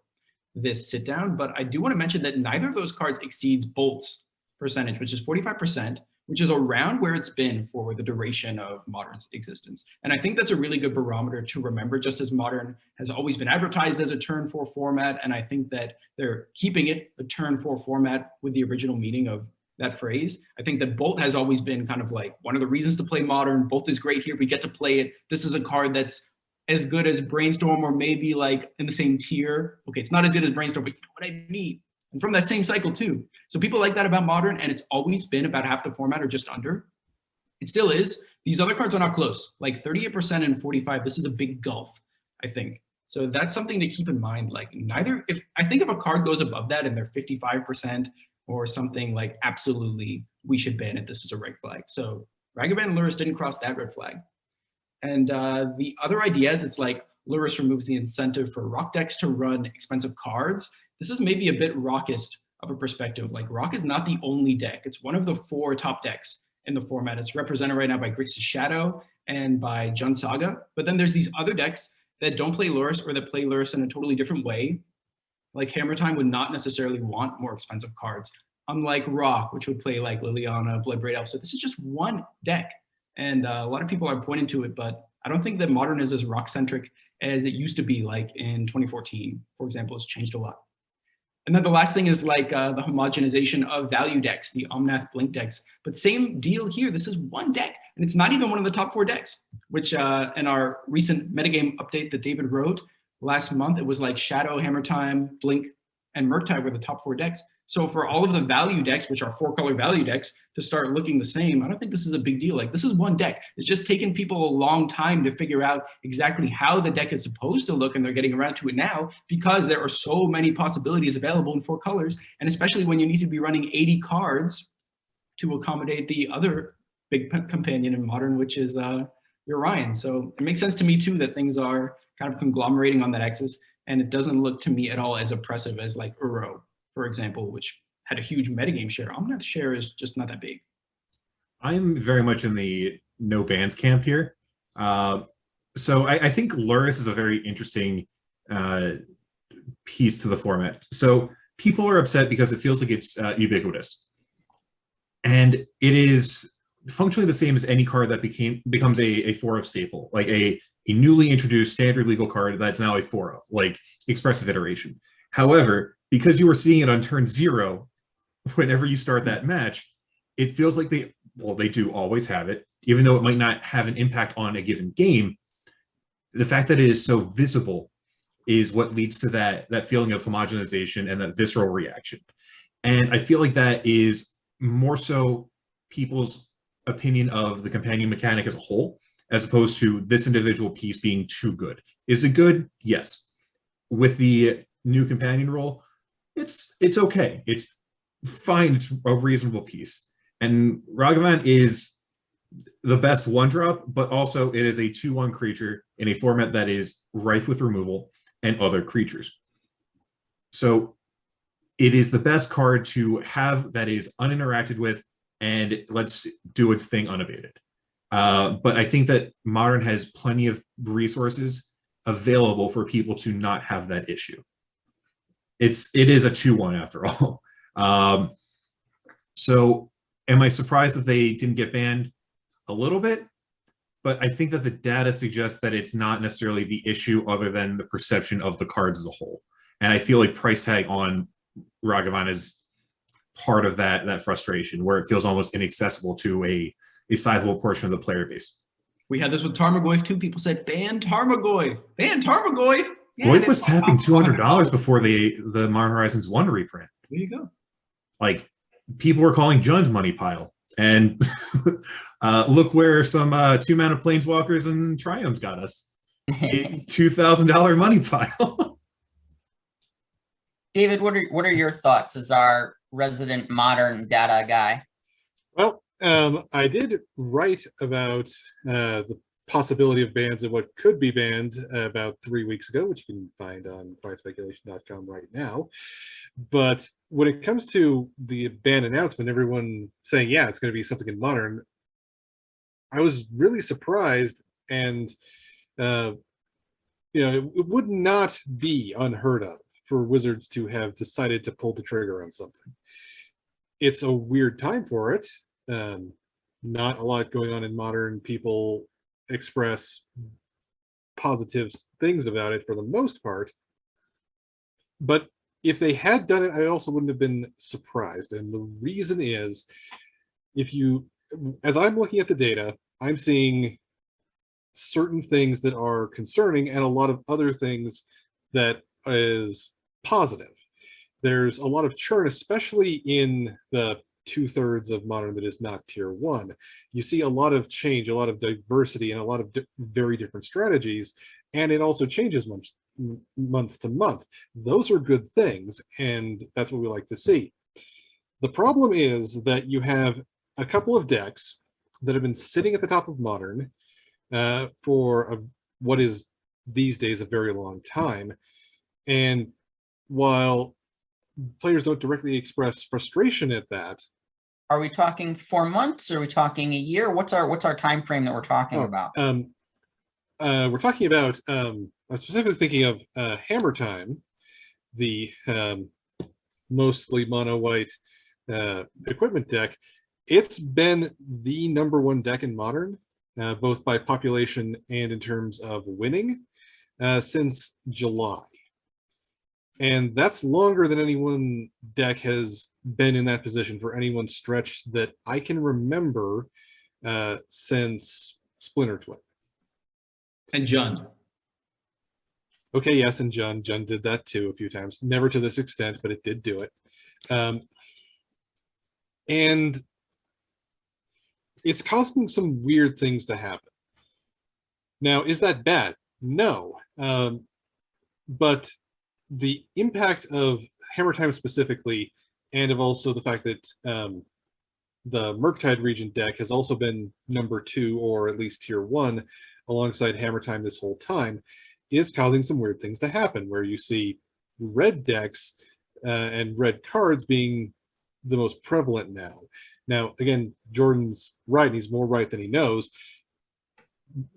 B: this sit down, but I do want to mention that neither of those cards exceeds Bolt's percentage, which is 45%, which is around where it's been for the duration of Modern's existence. And I think that's a really good barometer to remember, just as Modern has always been advertised as a turn 4 format. And I think that they're keeping it a turn 4 format with the original meaning of that phrase. I think that Bolt has always been kind of like one of the reasons to play Modern. Bolt is great here. We get to play it. This is a card that's as good as Brainstorm, or maybe like in the same tier. Okay, it's not as good as Brainstorm, but you know what I mean. And from that same cycle too. So people like that about Modern, and it's always been about half the format or just under. It still is. These other cards are not close. Like 38% and 45, this is a big gulf, I think. So that's something to keep in mind. Like neither, if a card goes above that and they're 55% or something, like absolutely, we should ban it. This is a red flag. So Ragavan and Luris didn't cross that red flag. And the other ideas, it's like Luris removes the incentive for Rock decks to run expensive cards. This is maybe a bit rockist of a perspective. Like Rock is not the only deck. It's one of the 4 top decks in the format. It's represented right now by Grixis Shadow and by Jund Saga. But then there's these other decks that don't play Luris, or that play Luris in a totally different way. Like Hammer Time would not necessarily want more expensive cards, unlike Rock, which would play like Liliana, Bloodbraid Elf. So this is just one deck. And a lot of people are pointing to it, but I don't think that Modern is as Rock-centric as it used to be, like in 2014, for example. It's changed a lot. And then the last thing is like the homogenization of value decks, the Omnath Blink decks. But same deal here. This is one deck, and it's not even one of the top 4 decks, which in our recent metagame update that David wrote last month, it was like Shadow, Hammer Time, Blink, and Murktide were the top 4 decks. So for all of the value decks, which are 4-color value decks, to start looking the same, I don't think this is a big deal. Like this is one deck. It's just taken people a long time to figure out exactly how the deck is supposed to look, and they're getting around to it now because there are so many possibilities available in 4 colors, and especially when you need to be running 80 cards to accommodate the other big companion in Modern, which is your Ryan. So it makes sense to me too that things are kind of conglomerating on that axis, and it doesn't look to me at all as oppressive as like Uro, for example, which had a huge metagame share. Omnath's share is just not that big.
E: I'm very much in the no bans camp here. So I think Luris is a very interesting piece to the format. So people are upset because it feels like it's ubiquitous. And it is functionally the same as any card that becomes a 4-of staple, like a newly introduced standard legal card that's now a 4-of, like Expressive Iteration. However, because you are seeing it on turn 0, whenever you start that match, it feels like they do always have it, even though it might not have an impact on a given game. The fact that it is so visible is what leads to that feeling of homogenization and that visceral reaction. And I feel like that is more so people's opinion of the companion mechanic as a whole, as opposed to this individual piece being too good. Is it good? Yes. With the new companion role, it's okay. It's fine. It's a reasonable piece. And Ragavan is the best one drop, but also it is a 2/1 creature in a format that is rife with removal and other creatures. So it is the best card to have that is uninteracted with and let's do its thing unabated. But I think that Modern has plenty of resources available for people to not have that issue. It is a 2/1 after all. So am I surprised that they didn't get banned? A little bit, but I think that the data suggests that it's not necessarily the issue other than the perception of the cards as a whole. And I feel like price tag on Ragavan is part of that frustration, where it feels almost inaccessible to a sizable portion of the player base.
B: We had this with Tarmogoyf too. People said, ban Tarmogoyf, ban Tarmogoyf. Yeah,
E: Goyf was tapping $200 before the Modern Horizons 1 reprint.
B: There you go.
E: Like, people were calling Junn's money pile. And look where some 2-mana Planeswalkers and Triumphs got us. A $2,000 money pile.
A: David, what are your thoughts as our resident Modern data guy?
C: Well, I did write about the possibility of bans and what could be banned about 3 weeks ago, which you can find on quietspeculation.com right now. But when it comes to the ban announcement, everyone saying, yeah, it's going to be something in Modern, I was really surprised, and it would not be unheard of for Wizards to have decided to pull the trigger on something. It's a weird time for it. Not a lot going on in Modern. People express positive things about it for the most part. But if they had done it, I also wouldn't have been surprised. And the reason is, as I'm looking at the data, I'm seeing certain things that are concerning and a lot of other things that is positive. There's a lot of churn, especially in the 2/3 of Modern that is not tier 1. You see a lot of change, a lot of diversity, and a lot of very different strategies, and it also changes month to month. Those are good things, and that's what we like to see. The problem is that you have a couple of decks that have been sitting at the top of Modern for what is these days a very long time, and while players don't directly express frustration at that.
A: Are we talking 4 months? Are we talking a year? What's our time frame that we're talking about?
C: We're talking about. I'm specifically thinking of Hammer Time, the mostly mono white equipment deck. It's been the #1 deck in Modern, both by population and in terms of winning, since July. And that's longer than any one deck has been in that position for any one stretch that I can remember since Splinter Twin.
B: And Jund.
C: Okay, yes, and Jund did that too a few times. Never to this extent, but it did do it. And it's causing some weird things to happen. Now, is that bad? No. But the impact of Hammer Time specifically, and of also the fact that the Murktide region deck has also been #2, or at least tier 1, alongside Hammer Time this whole time, is causing some weird things to happen, where you see red decks and red cards being the most prevalent now. Now, again, Jordan's right, and he's more right than he knows.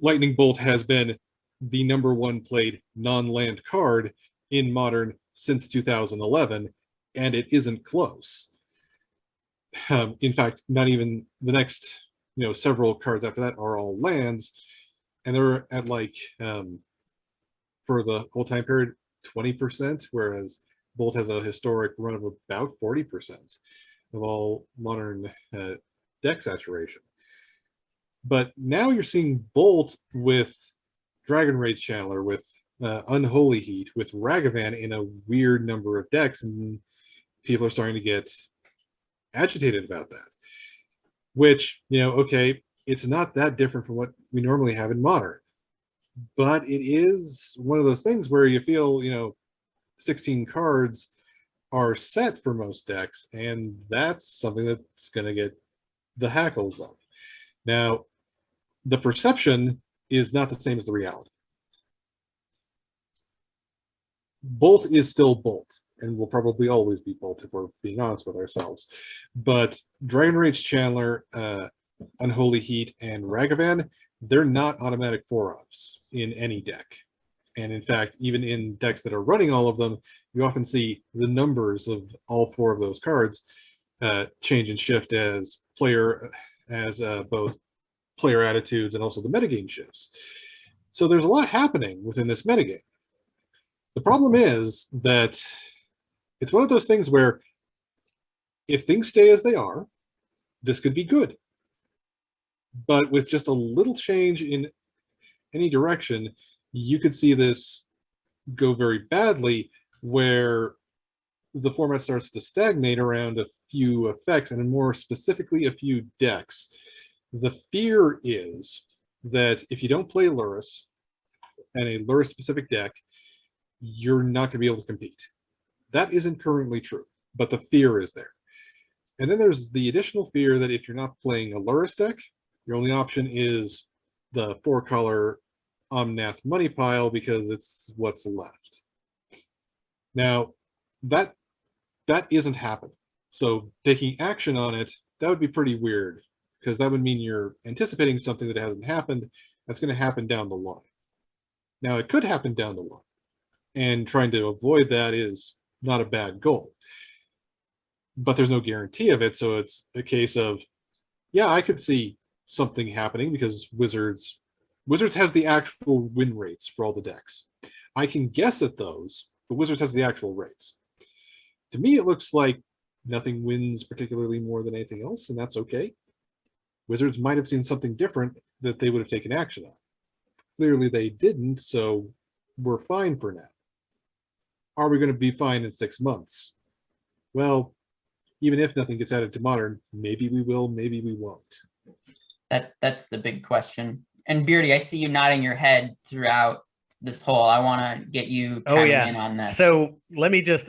C: Lightning Bolt has been the #1 played non-land card in Modern since 2011, and it isn't close. In fact, not even the next, several cards after that are all lands, and they're at for the whole time period, 20%, whereas Bolt has a historic run of about 40% of all Modern deck saturation. But now you're seeing Bolt with Dragon Rage Channeler, with Unholy Heat with Ragavan in a weird number of decks, and people are starting to get agitated about that. Which, okay, it's not that different from what we normally have in Modern, but it is one of those things where you feel, 16 cards are set for most decks, and that's something that's going to get the hackles up. Now, the perception is not the same as the reality. Bolt is still Bolt, and will probably always be Bolt if we're being honest with ourselves. But Dragon Rage Chandler, Unholy Heat, and Ragavan, they're not automatic 4-ups in any deck. And in fact, even in decks that are running all of them, you often see the numbers of all 4 of those cards change and shift as both player attitudes and also the metagame shifts. So there's a lot happening within this metagame. The problem is that it's one of those things where if things stay as they are, this could be good. But with just a little change in any direction, you could see this go very badly, where the format starts to stagnate around a few effects, and more specifically a few decks. The fear is that if you don't play Lurrus and a Lurrus specific deck, you're not going to be able to compete. That isn't currently true, but the fear is there. And then there's the additional fear that if you're not playing a Lurrus deck, your only option is the 4-color Omnath money pile because it's what's left. Now, that isn't happening. So taking action on it, that would be pretty weird, because that would mean you're anticipating something that hasn't happened that's going to happen down the line. Now, it could happen down the line, and trying to avoid that is not a bad goal. But there's no guarantee of it, so it's a case of, yeah, I could see something happening because Wizards has the actual win rates for all the decks. I can guess at those, but Wizards has the actual rates. To me, it looks like nothing wins particularly more than anything else, and that's okay. Wizards might have seen something different that they would have taken action on. Clearly they didn't, so we're fine for now. Are we going to be fine in 6 months? Well, even if nothing gets added to Modern, maybe we will, maybe we won't.
A: That's the big question. And Beardy, I see you nodding your head throughout this whole. I want to get you chiming in on this.
D: So let me just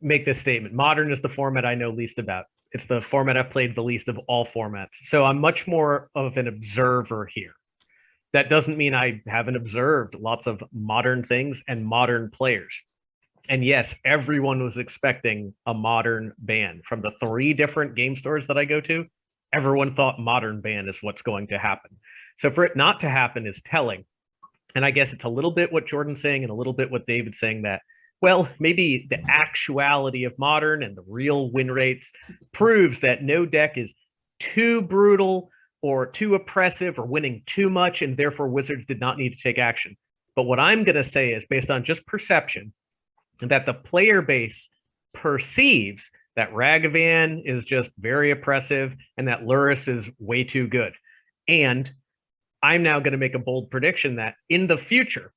D: make this statement. Modern is the format I know least about. It's the format I've played the least of all formats. So I'm much more of an observer here. That doesn't mean I haven't observed lots of modern things and modern players. And yes, everyone was expecting a modern ban. From the 3 different game stores that I go to, everyone thought modern ban is what's going to happen. So for it not to happen is telling. And I guess it's a little bit what Jordan's saying and a little bit what David's saying, that, well, maybe the actuality of modern and the real win rates proves that no deck is too brutal or too oppressive or winning too much, and therefore Wizards did not need to take action. But what I'm going to say is, based on just perception, that the player base perceives that Ragavan is just very oppressive and that Lurrus is way too good. And I'm now going to make a bold prediction that in the future,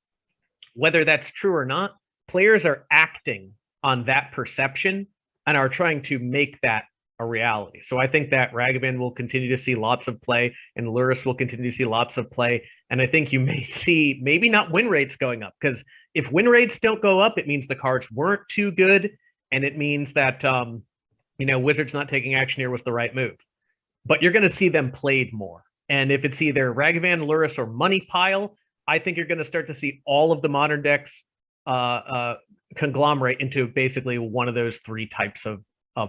D: whether that's true or not, players are acting on that perception and are trying to make that a reality. So I think that Ragavan will continue to see lots of play and Lurrus will continue to see lots of play. And I think you may see maybe not win rates going up, because if win rates don't go up, it means the cards weren't too good. And it means that, Wizards not taking action here was the right move. But you're going to see them played more. And if it's either Ragavan, Lurrus, or Money Pile, I think you're going to start to see all of the modern decks conglomerate into basically one of those 3 types of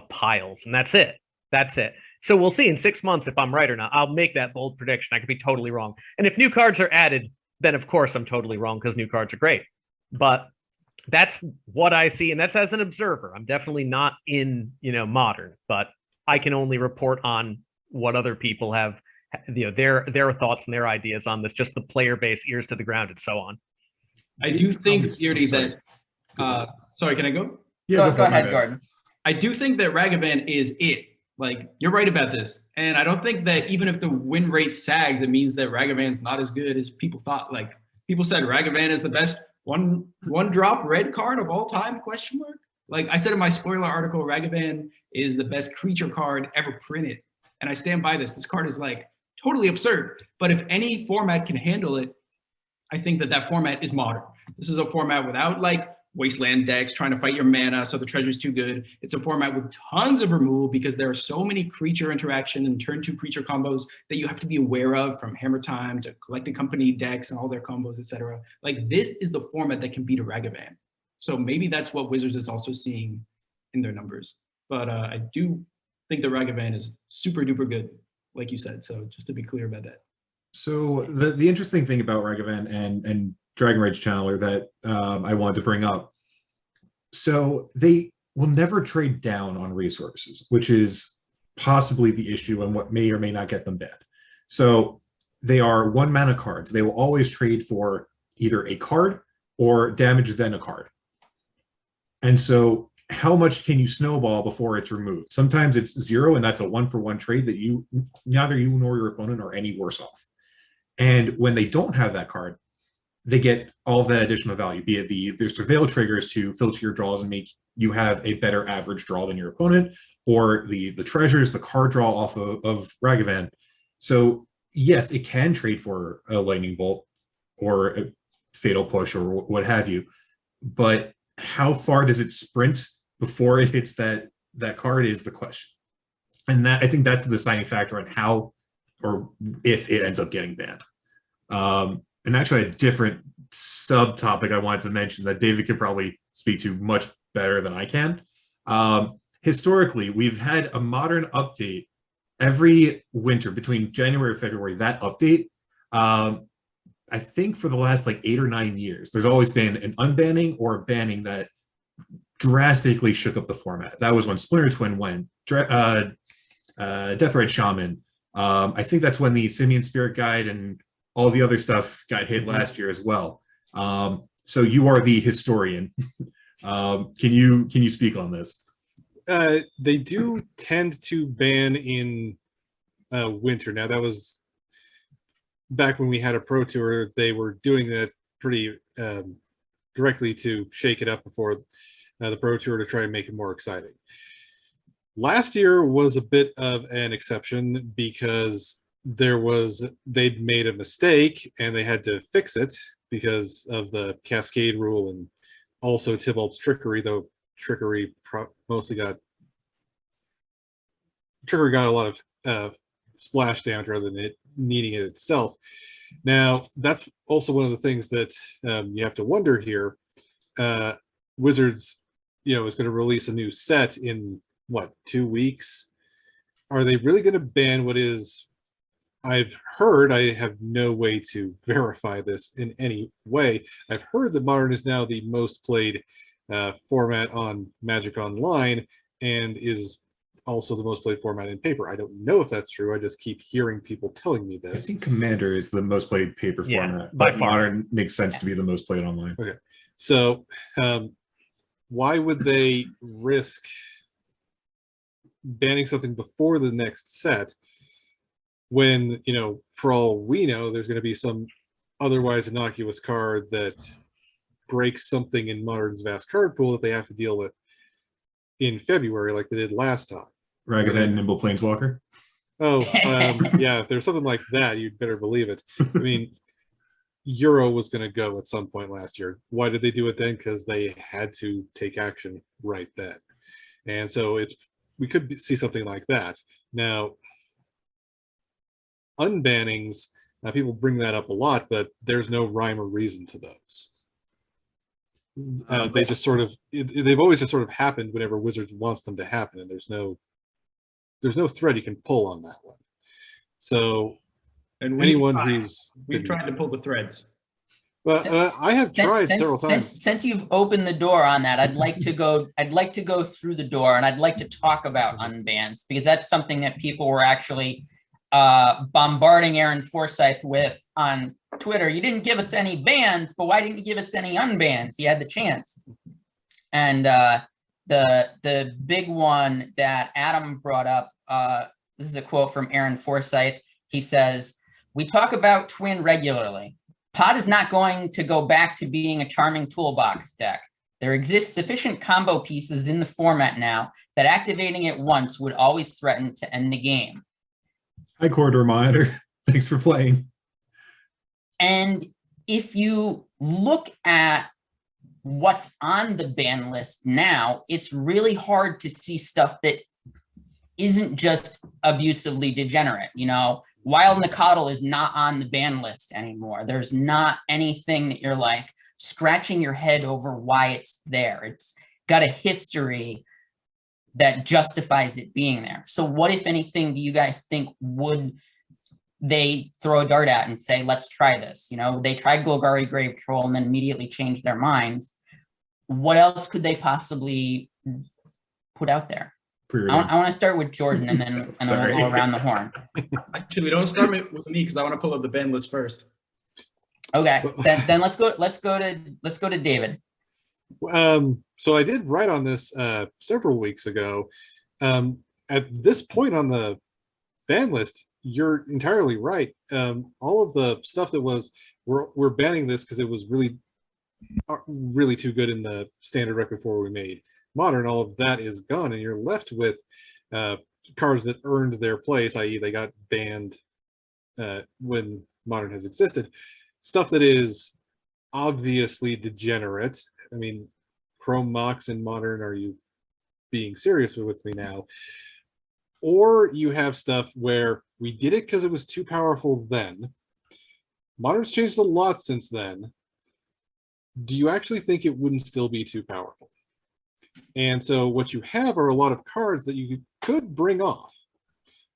D: piles. And that's it. That's it. So we'll see in 6 months if I'm right or not. I'll make that bold prediction. I could be totally wrong. And if new cards are added, then of course I'm totally wrong, because new cards are great. But that's what I see. And that's as an observer. I'm definitely not in, modern, but I can only report on what other people have, their thoughts and their ideas on this, just the player base, ears to the ground, and so on.
B: I do think, Beardy, that sorry, can I go?
A: Yeah, go ahead, Jordan.
B: I do think that Ragavan is it. Like, you're right about this. And I don't think that even if the win rate sags, it means that Ragavan's not as good as people thought. Like, People said Ragavan is the best one drop red card of all time, question mark? Like I said in my spoiler article, Ragavan is the best creature card ever printed. And I stand by this. This card is like totally absurd. But if any format can handle it, I think that format is Modern. This is a format without like wasteland decks trying to fight your mana so the treasure's too good. It's a format with tons of removal because there are so many creature interaction and turn 2 creature combos that you have to be aware of, from Hammer Time to Collecting Company decks and all their combos, etc. Like this is the format that can beat a Ragavan. So maybe that's what Wizards is also seeing in their numbers. But I do think the Ragavan is super duper good, like you said. So just to be clear about that.
E: So the interesting thing about Ragavan and Dragon Rage Channeler that I wanted to bring up, so they will never trade down on resources, which is possibly the issue and what may or may not get them banned. So they are 1 mana cards. They will always trade for either a card or damage then a card. And so how much can you snowball before it's removed? Sometimes it's 0, and that's a 1-for-1 trade that neither you nor your opponent are any worse off. And when they don't have that card, they get all of that additional value, be it there's surveil triggers to filter your draws and make you have a better average draw than your opponent, or the treasures, the card draw off of Ragavan. So yes, it can trade for a lightning bolt or a fatal push or what have you, but how far does it sprint before it hits that card is the question. And that, I think that's the deciding factor on how or if it ends up getting banned. And actually a different subtopic I wanted to mention that David could probably speak to much better than I can. Historically, we've had a Modern update every winter between January and February. That update, I think for the last like 8 or 9 years, there's always been an unbanning or a banning that drastically shook up the format. That was when Splinter Twin went, Death Red Shaman. I think that's when the Simian Spirit Guide and all the other stuff got hit last year as well. So you are the historian. Can you speak on this?
C: They do tend to ban in winter. Now that was back when we had a Pro Tour. They were doing that pretty directly to shake it up before the Pro Tour to try and make it more exciting. Last year was a bit of an exception because they'd made a mistake and they had to fix it because of the Cascade rule and also Tybalt's trickery, though trickery got a lot of splash damage rather than it needing it itself. Now that's also one of the things that you have to wonder here. Wizards, is going to release a new set in what, 2 weeks? Are they really going to ban what is, I've heard, I have no way to verify this in any way, I've heard that Modern is now the most played format on Magic Online and is also the most played format in paper. I don't know if that's true. I just keep hearing people telling me this.
E: I think Commander is the most played paper format,
D: by
E: but
D: far.
E: Modern makes sense to be the most played online.
C: Okay, so why would they risk banning something before the next set when, for all we know, there's going to be some otherwise innocuous card that breaks something in Modern's vast card pool that they have to deal with in February like they did last time?
E: Ragavan Nimble Planeswalker.
C: Oh, yeah, if there's something like that, you'd better believe it. I mean, Euro was going to go at some point last year. Why did they do it then? Because they had to take action right then. And so we could see something like that. Now, unbannings, people bring that up a lot, but there's no rhyme or reason to those. They just sort of, they've always just sort of happened whenever Wizards wants them to happen, and there's no thread you can pull on that one. So
B: And
C: anyone
B: we've tried to pull the threads.
C: Well, I have tried several times.
A: Since you've opened the door on that, I'd like to go through the door, and I'd like to talk about unbans, because that's something that people were actually bombarding Aaron Forsyth with on Twitter. You didn't give us any bans, but why didn't you give us any unbans? You had the chance. And the big one that Adam brought up, this is a quote from Aaron Forsyth. He says, "We talk about Twin regularly. Pod is not going to go back to being a charming toolbox deck. There exists sufficient combo pieces in the format now that activating it once would always threaten to end the game.
E: Hi, Corridor Monitor. Thanks for playing.
A: And if you look at what's on the ban list now, it's really hard to see stuff that isn't just abusively degenerate. You know, Wild Nicodle is not on the ban list anymore. There's not anything that you're like scratching your head over why it's there. It's got a history that justifies it being there. So what, if anything, do you guys think would they throw a dart at and say, let's try this? You know, they tried Golgari Grave Troll and then immediately changed their minds. What else could they possibly put out there? I want to start with Jordan and then we'll go around the horn.
B: Actually, we don't start with me because I want to pull up the ban list first.
A: Okay, then let's go to David.
C: So I did write on this several weeks ago. At this point on the ban list, you're entirely right. All of the stuff that was we're banning this because it was really too good in the standard record before we made Modern. All of that is gone, and you're left with cards that earned their place, i.e. they got banned when Modern has existed. Stuff that is obviously degenerate. I mean, Chrome Mox in Modern, are you being serious with me now? Or you have stuff where we did it because it was too powerful then. Modern's changed a lot since then. Do you actually think it wouldn't still be too powerful? And so what you have are a lot of cards that you could bring off,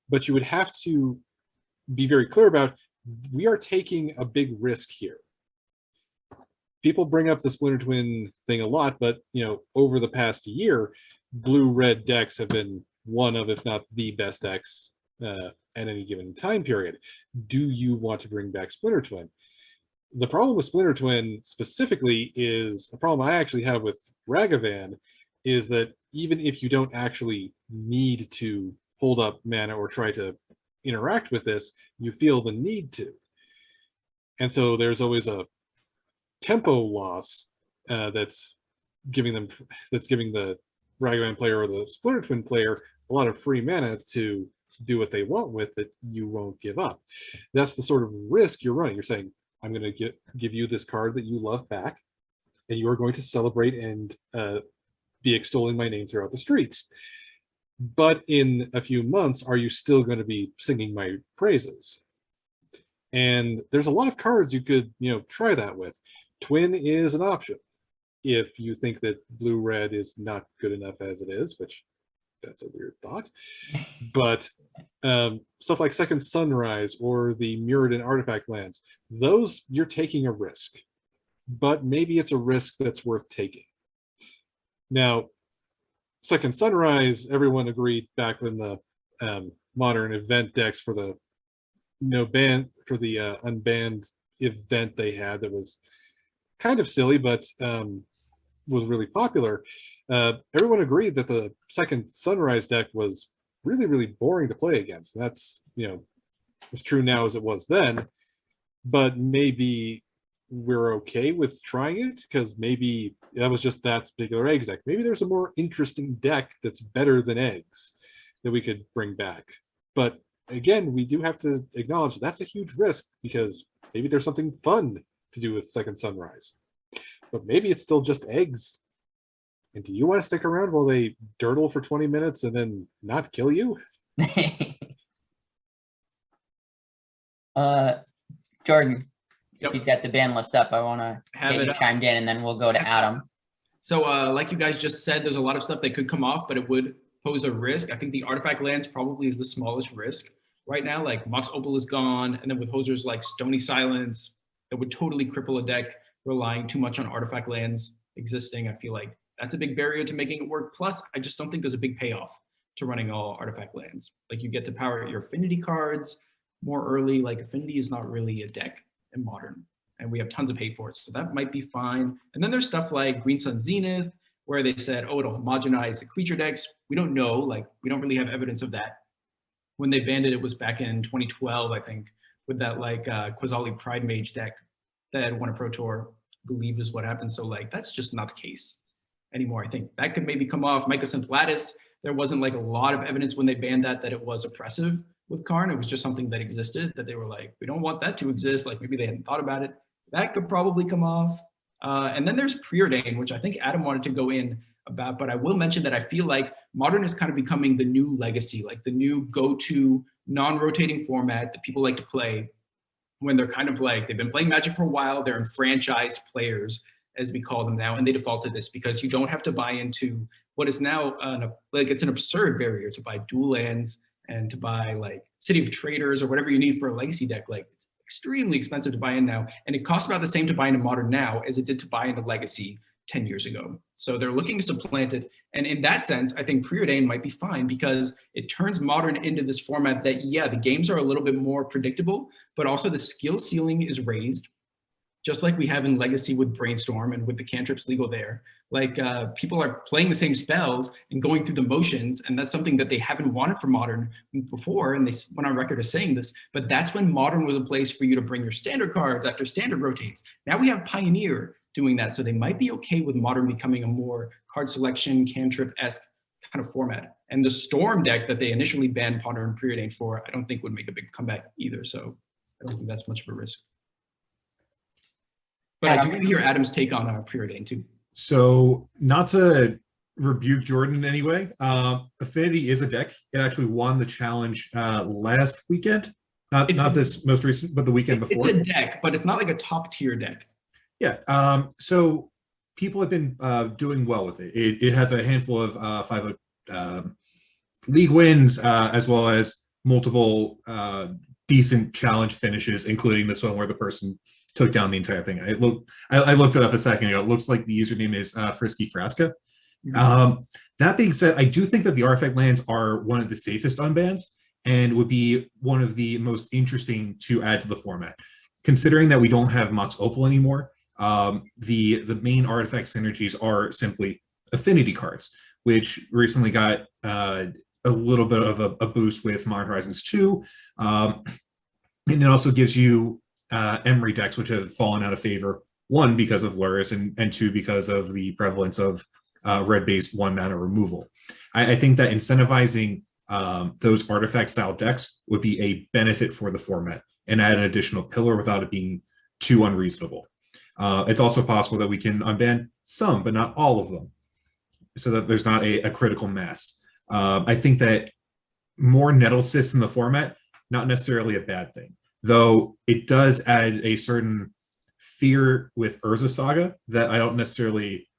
C: but you would have to be very clear about, we are taking a big risk here. People bring up the Splinter Twin thing a lot, but you know, over the past year, blue-red decks have been one of, if not the best decks at any given time period. Do you want to bring back Splinter Twin? The problem with Splinter Twin specifically is a problem I actually have with Ragavan, is that even if you don't actually need to hold up mana or try to interact with this, you feel the need to. And so there's always a tempo loss that's giving the Ragavan player or the Splinter Twin player a lot of free mana to do what they want with that you won't give up. That's the sort of risk you're running. You're saying, I'm going to give you this card that you love back, and you are going to celebrate and be extolling my name throughout the streets. But in a few months, are you still going to be singing my praises? And there's a lot of cards you could, try that with. Twin is an option if you think that blue-red is not good enough as it is, which that's a weird thought. But stuff like Second Sunrise or the Mirrodin artifact lands, those you're taking a risk, but maybe it's a risk that's worth taking. Now, Second Sunrise, everyone agreed back when the Modern event decks for the unbanned event they had that was kind of silly, but was really popular. Everyone agreed that the Second Sunrise deck was really, really boring to play against. And that's, as true now as it was then, but maybe we're okay with trying it because maybe that was just that particular eggs deck. Maybe there's a more interesting deck that's better than eggs that we could bring back. But again, we do have to acknowledge that's a huge risk because maybe there's something fun to do with Second Sunrise. But maybe it's still just eggs. And do you want to stick around while they dirtle for 20 minutes and then not kill you?
A: Jordan,
B: Yep.
A: if you've got the ban list up, I want to get you chimed in, and then we'll go to Adam.
B: So like you guys just said, there's a lot of stuff that could come off, but it would pose a risk. I think the artifact lands probably is the smallest risk right now. Like Mox Opal is gone, and then with hosers like Stony Silence, that would totally cripple a deck relying too much on artifact lands existing. I feel like that's a big barrier to making it work. Plus, I just don't think there's a big payoff to running all artifact lands. Like you get to power your affinity cards more early. Like affinity is not really a deck in Modern, and we have tons of hate for it, so that might be fine. And then there's stuff like Green Sun Zenith, where they said, oh, it'll homogenize the creature decks. We don't know, like we don't really have evidence of that. When they banned it, it was back in 2012, I think, with that like Quasali Pride Mage deck. that had won a Pro Tour, I believe is what happened. So like, that's just not the case anymore. I think that could maybe come off. Mycosynth lattice, there wasn't like a lot of evidence when they banned that it was oppressive with Karn. It was just something that existed that they were like, we don't want that to exist. Like maybe they hadn't thought about it. That could probably come off. And then there's preordained, which I think Adam wanted to go in about, but I will mention that I feel like Modern is kind of becoming the new legacy, like the new go-to non-rotating format that people like to play when they're kind of like, they've been playing Magic for a while, they're enfranchised players, as we call them now, and they default to this because you don't have to buy into what is now, like it's an absurd barrier to buy dual lands and to buy like City of Traders or whatever you need for a legacy deck. Like it's extremely expensive to buy in now, and it costs about the same to buy into Modern now as it did to buy into Legacy 10 years ago. So they're looking to supplant it. And in that sense, I think preordained might be fine because it turns Modern into this format that, yeah, the games are a little bit more predictable, but also the skill ceiling is raised, just like we have in Legacy with Brainstorm and with the cantrips legal there. Like people are playing the same spells and going through the motions, and that's something that they haven't wanted for Modern before, and they went on record as saying this, but that's when Modern was a place for you to bring your standard cards after standard rotates. Now we have Pioneer doing that, so they might be okay with Modern becoming a more card selection, cantrip-esque kind of format. And the Storm deck that they initially banned Modern preordained for, I don't think would make a big comeback either, so I don't think that's much of a risk. But I do want to hear Adam's take on preordained too.
E: So not to rebuke Jordan in any way, Affinity is a deck. It actually won the challenge last weekend. Not this most recent, but the weekend before.
B: It's a deck, but it's not like a top tier deck.
E: Yeah. So people have been doing well with it. It has a handful of 5 league wins, as well as multiple decent challenge finishes, including this one where the person took down the entire thing. I looked it up a second ago. It looks like the username is Frisky Frasca. That being said, I do think that the artifact lands are one of the safest unbans and would be one of the most interesting to add to the format. Considering that we don't have Mox Opal anymore, the main artifact synergies are simply affinity cards, which recently got a little bit of a boost with Modern Horizons 2. And it also gives you Emery decks, which have fallen out of favor, one, because of Lurrus, and two, because of the prevalence of red-based 1-mana removal. I think that incentivizing those artifact-style decks would be a benefit for the format and add an additional pillar without it being too unreasonable. It's also possible that we can unban some, but not all of them, so that there's not a critical mass. I think that more Nettlecysts in the format, not necessarily a bad thing, though it does add a certain fear with Urza Saga that I don't necessarily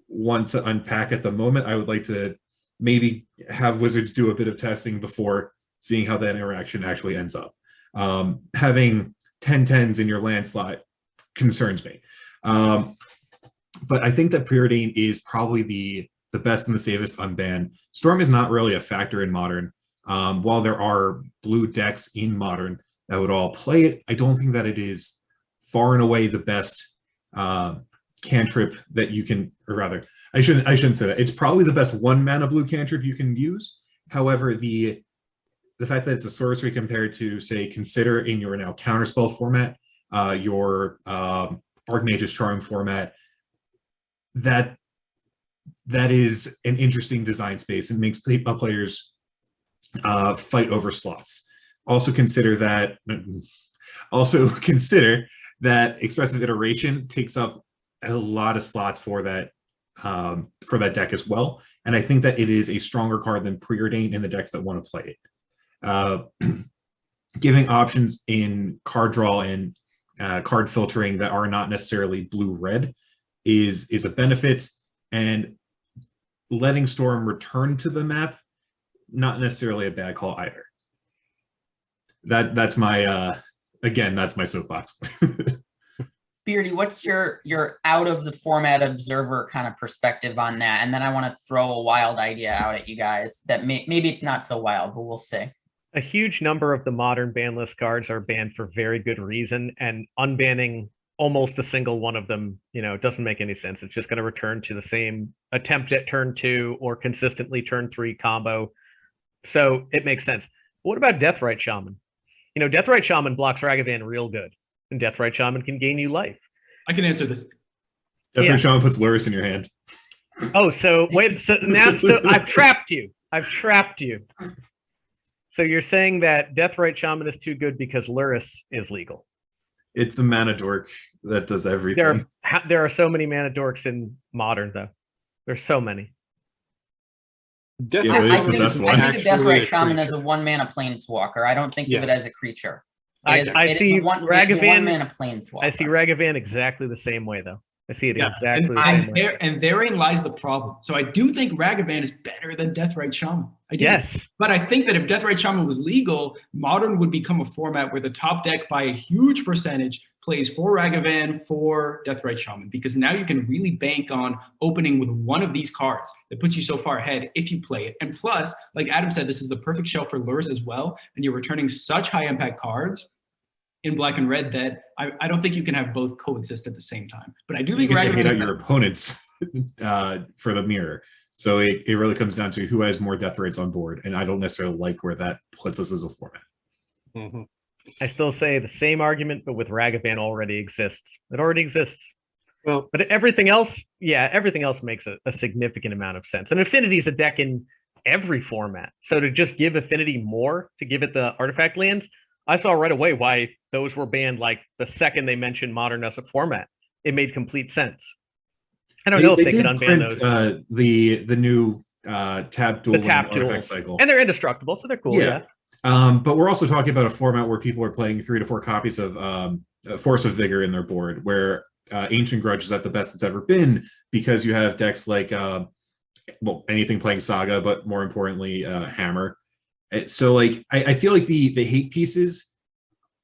E: want to unpack at the moment. I would like to maybe have Wizards do a bit of testing before seeing how that interaction actually ends up. Having 10/10s in your land slot concerns me. But I think that Preordain is probably the best and the safest unban. Storm is not really a factor in Modern. While there are blue decks in Modern that would all play it, I don't think that it is far and away the best cantrip that you can, or rather, I shouldn't say that. It's probably the best 1-mana blue cantrip you can use. However, the fact that it's a sorcery compared to, say, Consider in your now counterspell format, your Archmage's Charm format, that is an interesting design space and makes players fight over slots. Also consider that expressive iteration takes up a lot of slots for that deck as well. And I think that it is a stronger card than Preordain in the decks that want to play it. Giving options in card draw and card filtering that are not necessarily blue-red is a benefit, and letting Storm return to the map, not necessarily a bad call either. That's my again, that's my soapbox.
A: Beardy, what's your out of the format observer kind of perspective on that? And then I want to throw a wild idea out at you guys that maybe it's not so wild, but we'll see.
D: A huge number of the Modern ban list cards are banned for very good reason, and unbanning almost a single one of them, doesn't make any sense. It's just going to return to the same attempt at turn 2 or consistently turn 3 combo. So it makes sense. What about Deathrite Shaman? Deathrite Shaman blocks Ragavan real good. and Deathrite Shaman can gain you life.
B: I can answer this.
E: Deathrite
D: Yeah.
E: Shaman puts Luris in your hand.
D: Oh, so wait, so I've trapped you. I've trapped you. So you're saying that Deathrite Shaman is too good because Luris is legal.
E: It's a mana dork that does everything.
D: There are so many mana dorks in Modern, though. There's so many.
C: Death
E: Yeah,
A: I,
E: but
A: I
E: it's the
A: think,
E: best
A: I
E: one.
A: think of Deathrite
C: Actually a
A: Shaman as a
C: creature.
A: 1-mana planeswalker. I don't think of it
C: Yes.
A: as a creature.
D: I
A: It is
D: see
A: a one
D: Ragavan.
A: mana planeswalker.
D: I see Ragavan exactly the same way, though. I see it
B: Yeah,
D: exactly the same
B: and,
D: way.
B: and therein lies the problem. So I do think Ragavan is better than Deathrite Shaman. I do.
D: Yes.
B: But I think that if Deathrite Shaman was legal, Modern would become a format where the top deck by a huge percentage plays for Ragavan, for Deathrite Shaman, because now you can really bank on opening with one of these cards that puts you so far ahead if you play it. And plus, like Adam said, this is the perfect shelf for Luris as well, and you're returning such high impact cards in black and red that I don't think you can have both coexist at the same time. But I do
E: You
B: think
E: get to hate out
B: Ragavan,
E: your opponents for the mirror. So it really comes down to who has more death rates on board, and I don't necessarily like where that puts us as a format.
C: Mhm.
D: I still say the same argument, but with Ragavan already exists. It already exists.
C: Well,
D: But everything else, yeah, everything else makes a significant amount of sense. And Affinity is a deck in every format. So to just give Affinity more, to give it the artifact lands, I saw right away why those were banned like the second they mentioned Modern as a format. It made complete sense. I don't know if they could
E: did
D: unban
E: print,
D: those.
E: the new tap duel
D: The tap
E: artifact
D: duels.
E: cycle.
D: And they're indestructible, so they're cool,
E: Yeah.
D: yeah.
E: But we're also talking about a format where people are playing 3 to 4 copies of Force of Vigor in their board, where Ancient Grudge is at the best it's ever been, because you have decks like well, anything playing Saga, but more importantly, Hammer. So like I feel like the hate pieces.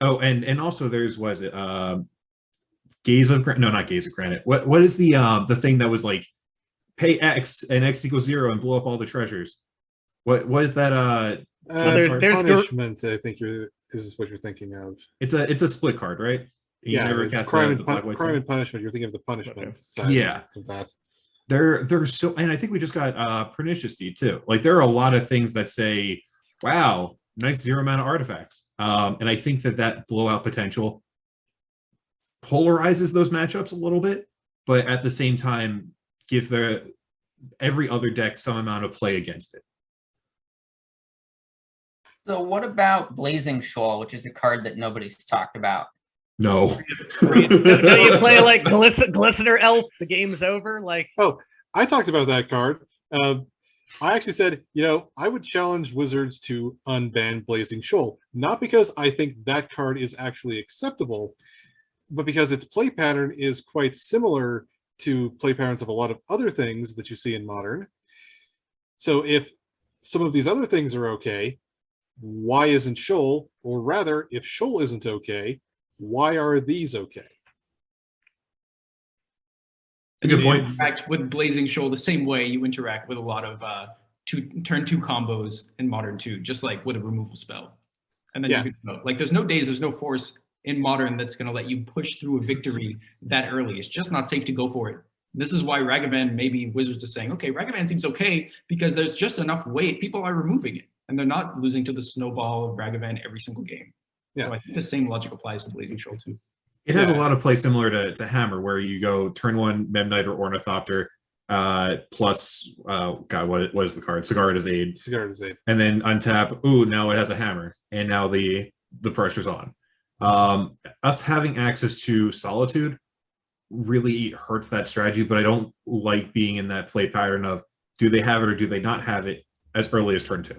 E: Oh, and also there's Gaze of Granite. No, not Gaze of Granite. What is the thing that was like pay X and X equals 0 and blow up all the treasures? What is that?
D: there's
C: punishment. I think is what you're thinking of.
E: It's a split card, right? You
C: Yeah,
E: never
C: it's
E: cast
C: crime,
E: the
C: and
E: black-white
C: crime
E: side.
C: and punishment. You're thinking of the punishment side
E: Yeah.
C: of that.
E: They're so, and I think we just got Pernicious Deed too. Like there are a lot of things that say, wow, nice 0 mana artifacts. And I think that blowout potential polarizes those matchups a little bit, but at the same time gives every other deck some amount of play against it.
A: So what about Blazing Shoal, which is a card that nobody's talked about?
E: No.
D: Don't you play like Glistener Elf? The game's over. Like,
C: Oh, I talked about that card. I actually said, I would challenge Wizards to unban Blazing Shoal, not because I think that card is actually acceptable, but because its play pattern is quite similar to play patterns of a lot of other things that you see in Modern. So if some of these other things are okay, why isn't Shoal? Or rather, if Shoal isn't okay, why are these okay?
E: A good
B: you
E: point.
B: interact with Blazing Shoal the same way you interact with a lot of turn 2 combos in Modern 2, just like with a removal spell. And then
C: Yeah.
B: you can go. Like there's no force in Modern that's going to let you push through a victory that early. It's just not safe to go for it. This is why Ragavan, maybe Wizards is saying, okay, Ragavan seems okay because there's just enough weight. People are removing it, and they're not losing to the snowball of Ragavan every single game.
C: Yeah.
B: So I think the same logic applies to Blazing Shoal too.
E: It has a
C: Yeah.
E: lot of play similar to Hammer, where you go turn 1 Memnite or Ornithopter, plus God, what is the card? Cigar to Aid.
C: Cigar to Aid.
E: And then untap. Ooh, now it has a hammer, and now the pressure's on. Us having access to Solitude really hurts that strategy, but I don't like being in that play pattern of do they have it or do they not have it as early as turn 2.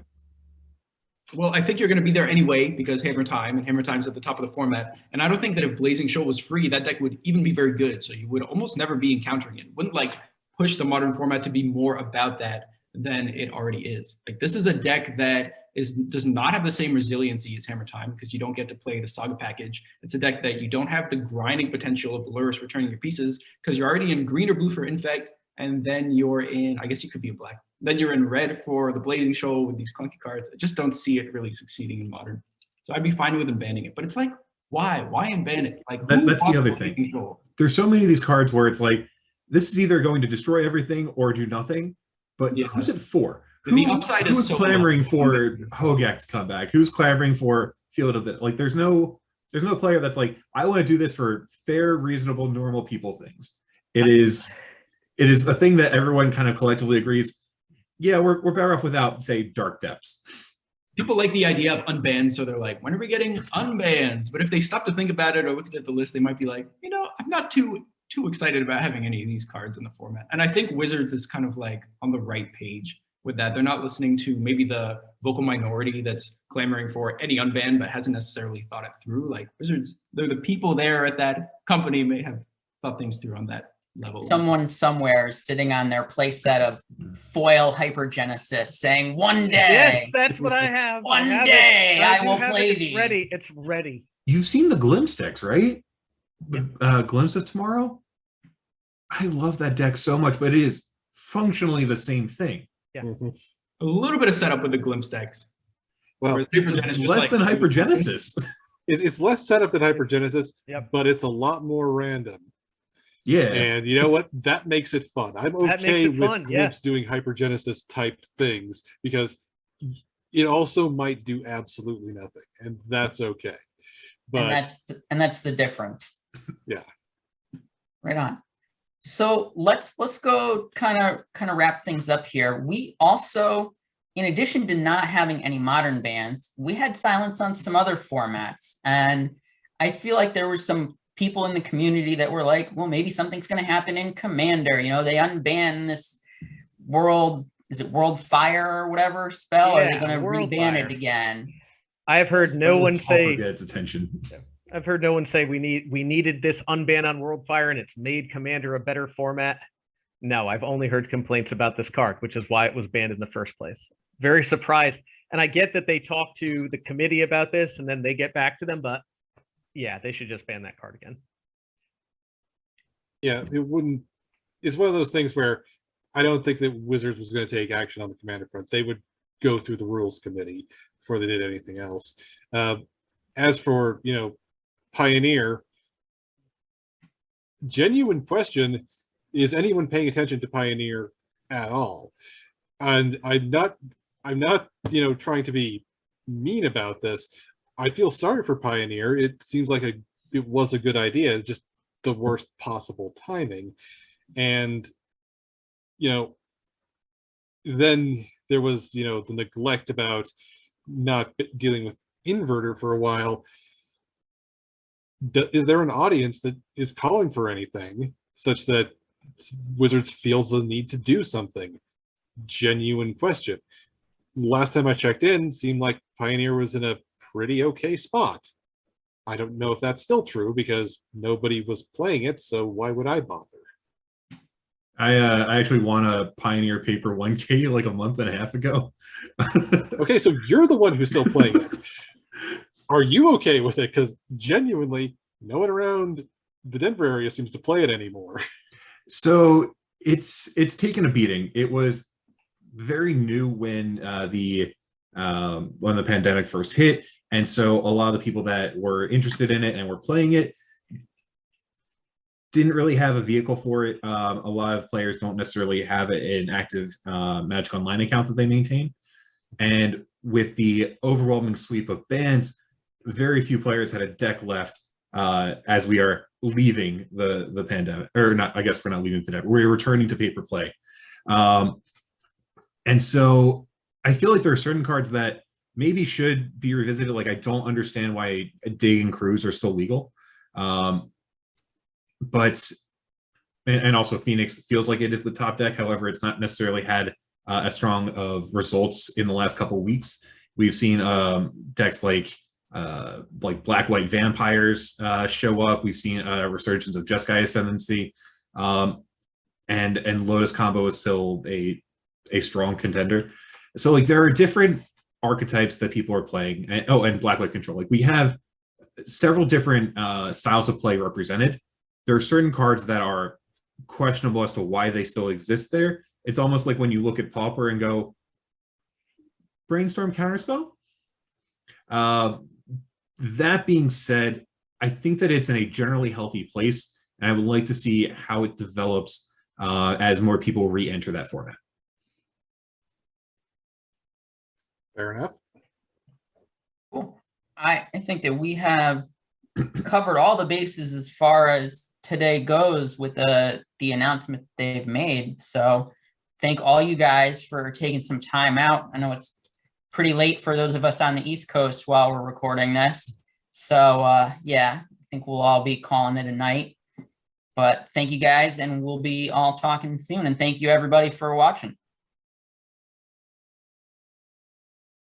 B: Well, I think you're going to be there anyway because Hammer Time's at the top of the format. And I don't think that if Blazing Shoal was free, that deck would even be very good. So you would almost never be encountering it. Wouldn't like push the Modern format to be more about that than it already is. Like this is a deck that does not have the same resiliency as Hammer Time because you don't get to play the Saga package. It's a deck that you don't have the grinding potential of Luris returning your pieces because you're already in green or blue for Infect, and then you're in, I guess you could be a black. Then you're in red for the Blazing Shoal with these clunky cards. I just don't see it really succeeding in Modern. So I'd be fine with them banning it. But it's like, why? Why unban it? Like
E: That's the
B: wants
E: other
B: Blazing
E: thing.
B: Shoal?
E: There's so many of these cards where it's like, this is either going to destroy everything or do nothing, but
B: Yeah.
E: who's it for?
B: The upside is
E: who's
B: so
E: clamoring
B: low.
E: for Hogak to come back? Who's clamoring for Field of the, like, there's no There's no player that's like, I want to do this for fair, reasonable, normal people things. It is a thing that everyone kind of collectively agrees, yeah, we're better off without, say, dark depths.
B: People like the idea of unbans, so they're like, when are we getting unbans? But if they stop to think about it or look at the list, they might be like, I'm not too excited about having any of these cards in the format. And I think Wizards is kind of like on the right page with that. They're not listening to maybe the vocal minority that's clamoring for any unban, but hasn't necessarily thought it through. Like Wizards, they're the people there at that company may have thought things through on that level.
A: Someone somewhere is sitting on their playset of foil hypergenesis saying, one day.
D: Yes, that's what I have.
A: One day I will play
D: it.
A: these.
D: Ready. It's ready.
E: You've seen the Glimpse decks, right? Glimpse of Tomorrow? I love that deck so much, but it is functionally the same thing.
D: Yeah.
B: A little bit of setup with the Glimpse decks.
C: Well,
E: Less than Hypergenesis.
C: It's less setup than Hypergenesis,
D: Yep.
C: but it's a lot more random.
E: Yeah.
C: And you know what? That makes it fun. I'm
D: That makes
C: okay
D: it
C: with
D: fun,
C: Glimpse doing Hypergenesis type things because it also might do absolutely nothing, and that's okay. But
A: and that's the difference.
C: Yeah.
A: Right on. So let's go kind of wrap things up here. We also, in addition to not having any modern bans, we had silence on some other formats. And I feel like there were some people in the community that were like, well, maybe something's going to happen in Commander. They unban this world, is it World Fire or whatever spell? Are they going to reban it again?
D: I've heard no one say
E: gets attention.
D: I've heard no one say we needed this unban on World Fire and it's made Commander a better format. No, I've only heard complaints about this card, which is why it was banned in the first place. Very surprised. And I get that they talk to the committee about this and then they get back to them, but yeah, they should just ban that card again.
C: yeah, it's one of those things where I don't think that Wizards was going to take action on the Commander front. They would go through the rules committee before they did anything else. As for, Pioneer, genuine question, is anyone paying attention to Pioneer at all? And I'm not, trying to be mean about this. I feel sorry for Pioneer. It seems like it was a good idea, just the worst possible timing. And, then there was, the neglect about not dealing with Inverter for a while. Is there an audience that is calling for anything such that Wizards feels the need to do something? Genuine question. Last time I checked in, seemed like Pioneer was in a pretty okay spot. I don't know if that's still true because nobody was playing it, so why would I bother?
E: I actually won a Pioneer Paper 1K like a month and a half ago.
C: Okay, so you're the one who's still playing it. Are you okay with it? Because genuinely, no one around the Denver area seems to play it anymore.
E: So it's taken a beating. It was very new when the pandemic first hit, and so a lot of the people that were interested in it and were playing it didn't really have a vehicle for it. A lot of players don't necessarily have an active Magic Online account that they maintain, and with the overwhelming sweep of bans, very few players had a deck left as we are leaving the pandemic, or not. I guess we're not leaving the pandemic. We're returning to paper play, and so I feel like there are certain cards that maybe should be revisited. Like I don't understand why Dig and Cruise are still legal, but and also Phoenix feels like it is the top deck. However, it's not necessarily had as strong of results in the last couple of weeks. We've seen decks like Black White Vampires show up. We've seen a resurgence of Jeskai Ascendancy, and Lotus Combo is still a strong contender. So like there are different archetypes that people are playing. And Black White Control. Like we have several different styles of play represented. There are certain cards that are questionable as to why they still exist there. It's almost like when you look at Pauper and go, Brainstorm Counterspell? That being said, I think that it's in a generally healthy place, and I would like to see how it develops as more people re-enter that format.
C: Fair enough.
A: Cool. I think that we have covered all the bases as far as today goes with the announcement they've made. So thank all you guys for taking some time out. I know it's pretty late for those of us on the East Coast while we're recording this. So yeah, I think we'll all be calling it a night. But thank you guys, and we'll be all talking soon. And thank you everybody for watching.